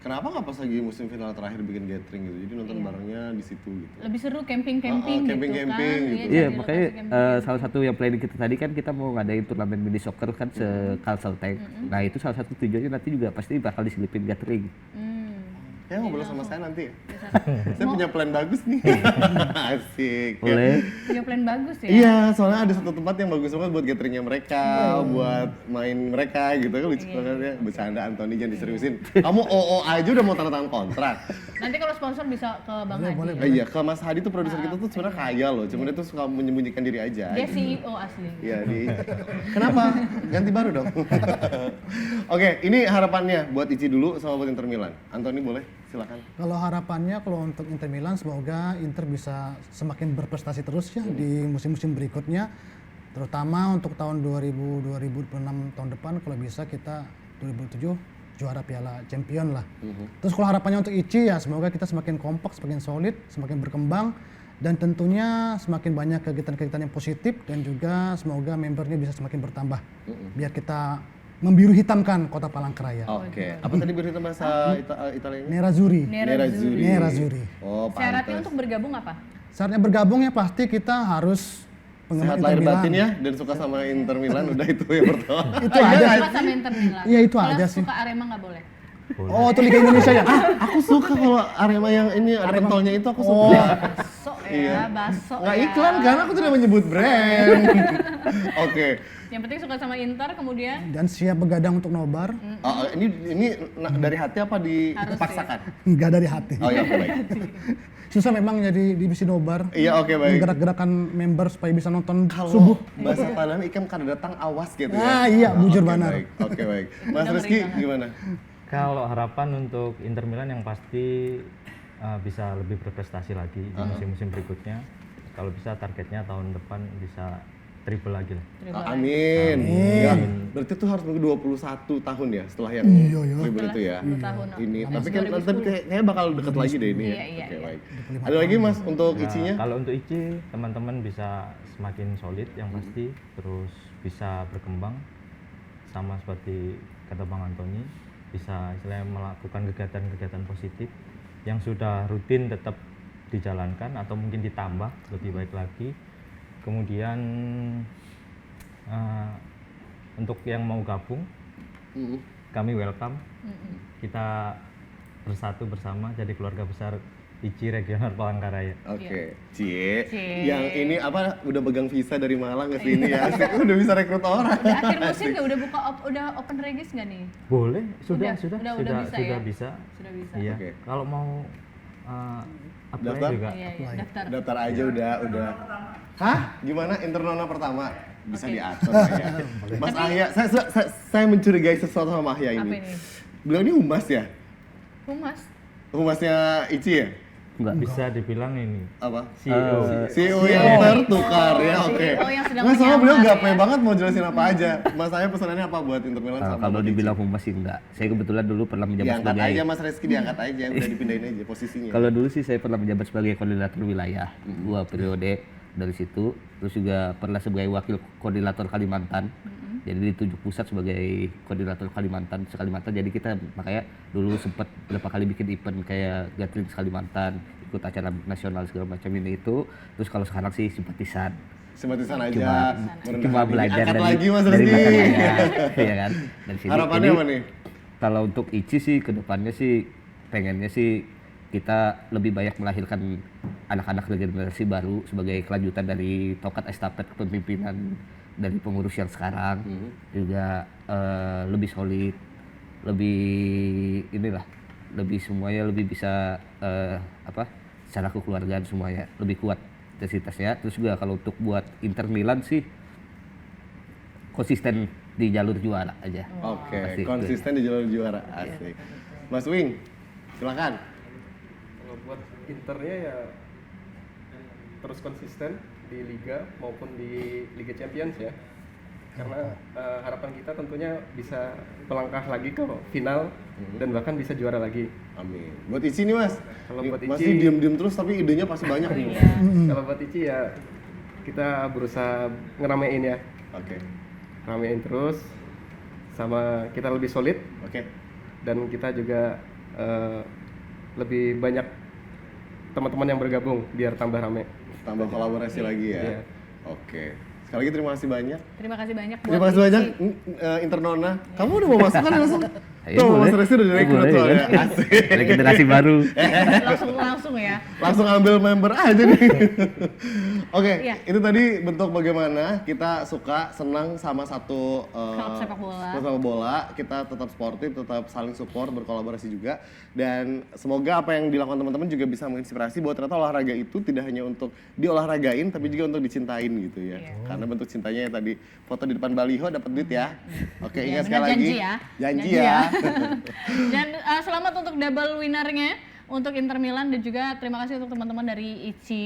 Kenapa nggak pas lagi musim final terakhir bikin gathering gitu? Jadi nonton barengnya di situ gitu. Lebih seru camping-camping gitu camping-camping kan. gitu. Iya jadi makanya lokasi camping. salah satu yang planning kita tadi kan kita mau ngadain turnamen mini soccer kan se-Kalsel Tank. Nah itu salah satu tujuannya nanti juga pasti bakal diselipin gathering. Ya ngobrol sama saya nanti ya. Saya punya plan bagus nih. Asik. Boleh. Punya plan bagus ya. Iya, soalnya ada satu tempat yang bagus banget buat gatheringnya mereka, buat main mereka gitu kan lucu banget ya. Bercanda Anthony jangan diseriusin. Kamu OO aja udah mau tanda tangan kontrak. Nanti kalau sponsor bisa ke Bang Hadi. Iya, ke Mas Hadi tuh produser kita tuh sebenarnya kaya loh, cuma dia tuh suka menyembunyikan diri aja. Dia gitu. CEO asli. Iya di. Kenapa? Ganti baru dong. Oke, ini harapannya buat Ici dulu sama buat Inter Milan. Anthony boleh, silakan. Kalau harapannya kalau untuk Inter Milan semoga Inter bisa semakin berprestasi terus ya di musim-musim berikutnya, terutama untuk tahun 2006 tahun depan kalau bisa kita 2007 juara Piala Champion lah. Terus kalau harapannya untuk Ici ya semoga kita semakin kompak, semakin solid, semakin berkembang dan tentunya semakin banyak kegiatan-kegiatan yang positif dan juga semoga membernya bisa semakin bertambah biar kita membiru hitamkan kota Palangkaraya. Oke. Apa tadi berita bahasa Italianya? Nerazzurri. Nerazzurri. Nerazzurri. Oh, Syaratnya pantas. untuk bergabung apa? Syaratnya bergabung ya pasti kita harus penggemar Sehat Inter lahir Milan. batin ya dan suka sama Inter Milan udah itu yang pertama. Itu aja. Suka sama Inter Milan. Iya, itu Kalau aja sih. suka Arema nggak boleh. Oh, itu Liga Indonesia ya? Aku suka kalau Arema yang ini ada pentolnya itu aku suka. Baso ya, baso Nggak ya. iklan kan aku tidak menyebut brand. Oke. Yang penting suka sama Inter kemudian Dan siap begadang untuk nobar, Ini dari hati apa dipaksakan? nggak dari hati. Oh ya, oke, baik. Susah memang jadi divisi nobar. Iya, oke, baik. Menggerak-gerakan member supaya bisa nonton subuh. Bahasa Thailand ikam kada datang awas gitu ya. Ah, iya, bujur Oke, banar. baik. Oke, baik. Mas Rizky gimana? Kalau harapan untuk Inter Milan yang pasti bisa lebih berprestasi lagi di musim-musim berikutnya. Kalau bisa targetnya tahun depan bisa triple lagi lah. Amin. Ya, berarti tuh harus nunggu 21 tahun ya setelah yang triple itu ya. 10 tahun. Ini tapi kan tapi kayaknya bakal deket lagi deh ini. Iya, iya, Oke, iya. baik. Ada lagi Mas untuk Icinya? Kalau untuk Ici, teman-teman bisa semakin solid yang pasti, terus bisa berkembang sama seperti kata Bang Antoni, bisa istilahnya melakukan kegiatan-kegiatan positif yang sudah rutin tetap dijalankan atau mungkin ditambah lebih baik lagi. Kemudian untuk yang mau gabung, kami welcome. Kita bersatu bersama jadi keluarga besar Ici Regional Palangkaraya. Oke, Cie. Cie. Yang ini apa udah pegang visa dari Malang ke sini ya. Asik, udah bisa rekrut orang. Di akhir musim nggak udah buka udah open regis nggak nih? Boleh, sudah Udah bisa ya? bisa. Sudah bisa. Iya. Oke. Kalau mau apply Daftar? juga. Iya, iya, daftar. Daftar aja udah. Hah? Gimana internalnya pertama? Bisa diatur ya. Mas Ahya, saya mencurigai sesuatu sama Ahya Apa ini. ini? Beliau ini humas ya? Humas. Humasnya Ici ya? Enggak. Bisa dibilang ini Apa? CEO. CEO yang tertukar ya, oke. CEO yang sedang Nggak, soalnya beliau menyamar gape ya. banget mau jelasin apa aja. Mas Ahya pesanannya apa buat Inter Milan sama Kalau buat dibilang Ici? humas sih enggak. Saya kebetulan dulu pernah menjabat Diangkat sebagai aja Mas Rizky, diangkat aja, udah dipindahin aja posisinya. Kalau dulu sih saya pernah menjabat sebagai koordinator wilayah 2 periode. dari situ. Terus juga pernah sebagai wakil koordinator Kalimantan. Jadi ditunjuk pusat sebagai koordinator Kalimantan, Kalimantan. Jadi kita makanya dulu sempat berapa kali bikin event kayak gathering Kalimantan, ikut acara nasional segala macam ini itu. Terus kalau sekarang sih simpatisan aja. cuma belajar Angkat dari lagi Mas dari Rizky. belakang aja, ya kan. Dari sini. Harapannya Jadi, apa nih? kalau untuk ICI sih kedepannya sih pengennya sih kita lebih banyak melahirkan anak-anak generasi baru sebagai kelanjutan dari tongkat estafet kepemimpinan dari pengurus yang sekarang. Juga lebih solid, lebih inilah, lebih semuanya lebih bisa secara kekeluargaan semuanya lebih kuat intensitasnya. Terus juga kalau untuk buat Inter Milan sih konsisten di jalur juara aja. Oke, Pasti itu. konsisten di jalur juara. Asik. Mas Wing, silakan. Kalau buat Internya ya terus konsisten di Liga maupun di Liga Champions ya. Karena harapan kita tentunya bisa melangkah lagi ke final dan bahkan bisa juara lagi. Amin. Buat Ici nih Mas. Kalau Nih, buat Mas Ici- ini diem-diem terus tapi idenya pasti banyak nih. Kalau buat Ici ya kita berusaha ngeramein ya. Oke. Ramein terus sama kita lebih solid Oke. dan kita juga lebih banyak teman-teman yang bergabung biar tambah rame. Tambah kolaborasi lagi ya. Iya. Oke. Sekali lagi terima kasih banyak. Terima kasih banyak buat Terima kasih banyak Ici. Internona. Kamu udah mau masuk kan langsung? Ayo, Tuh, boleh. Mas Resi udah direkrut Boleh, soalnya. kan? Asik. Dari generasi baru. langsung ya. Langsung ambil member aja nih. Oke, Iya. itu tadi bentuk bagaimana kita suka, senang sama satu Klub sepak bola. klub sepak bola. Kita tetap sportif, tetap saling support, berkolaborasi juga. Dan semoga apa yang dilakukan teman-teman juga bisa menginspirasi bahwa ternyata olahraga itu tidak hanya untuk diolahragain, tapi juga untuk dicintain gitu ya. Iya. Karena bentuk cintanya yang tadi foto di depan baliho dapat duit ya. Oke, Iya, ingat benar, sekali lagi. janji ya. Janji Janji ya. Dan selamat untuk double winnernya untuk Inter Milan dan juga terima kasih untuk teman-teman dari ICI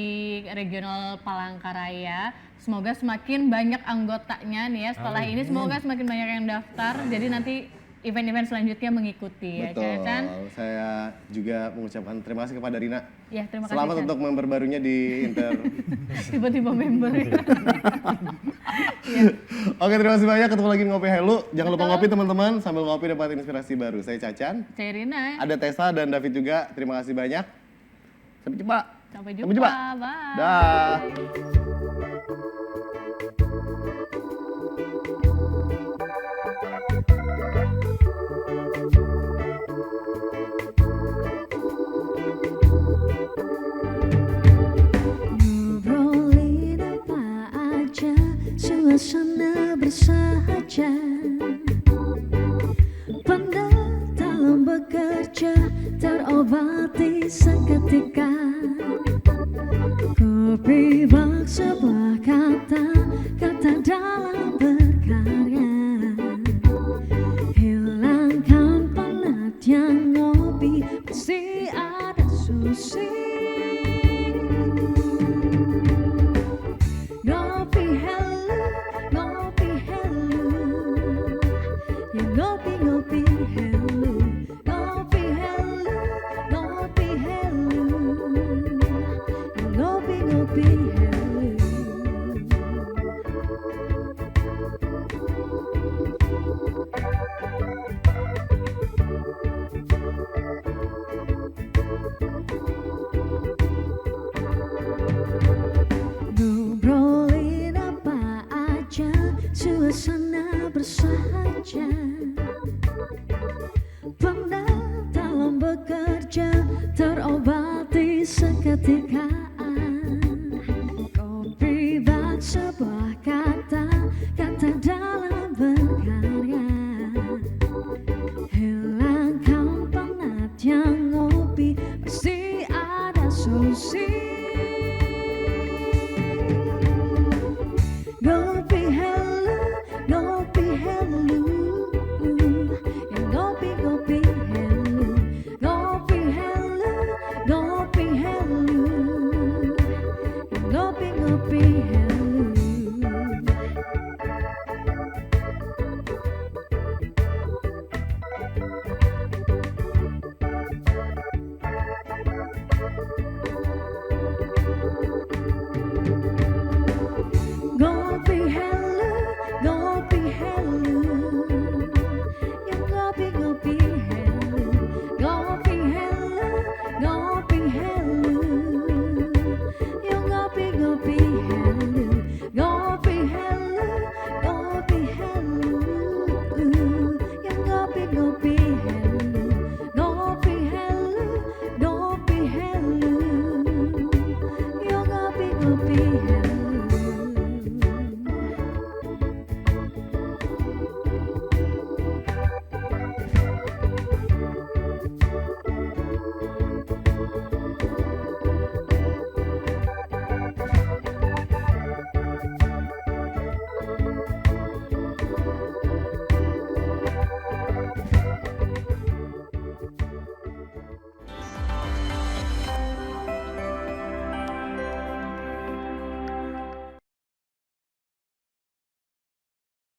Regional Palangkaraya. Semoga semakin banyak anggotanya nih ya setelah ini, semoga semakin banyak yang daftar. Jadi nanti event-event selanjutnya mengikuti Betul. ya Chan. Saya juga mengucapkan terima kasih kepada Rina. Ya, terima kasih. Selamat Chan. untuk member barunya di Inter. Tiba-tiba member. Oke, terima kasih banyak. Ketemu lagi di Ngopi Hello. Jangan lupa ngopi teman-teman. Sambil ngopi dapat inspirasi baru. Saya Cacan. Saya Rina. Ada Tessa dan David juga. Terima kasih banyak. Sampai jumpa. Sampai Sampai jumpa. Bye. Dah. Ngobrolin apa aja, suasana bersahaja. Pandang dalam bekerja, terobati seketika. Kopi bak sebuah kata, kata dalam berkarya. Hilangkan penat yang ngopi, pasti ada solusi. Ngopi hello, ngopi hello. Ya ngopi ngopi hello, ngopi hello, ngopi hello. Ya ngopi ngopi hello. Ngobrolin apa aja, suasana bersahaja. Penat dalam bekerja, terobati seketika.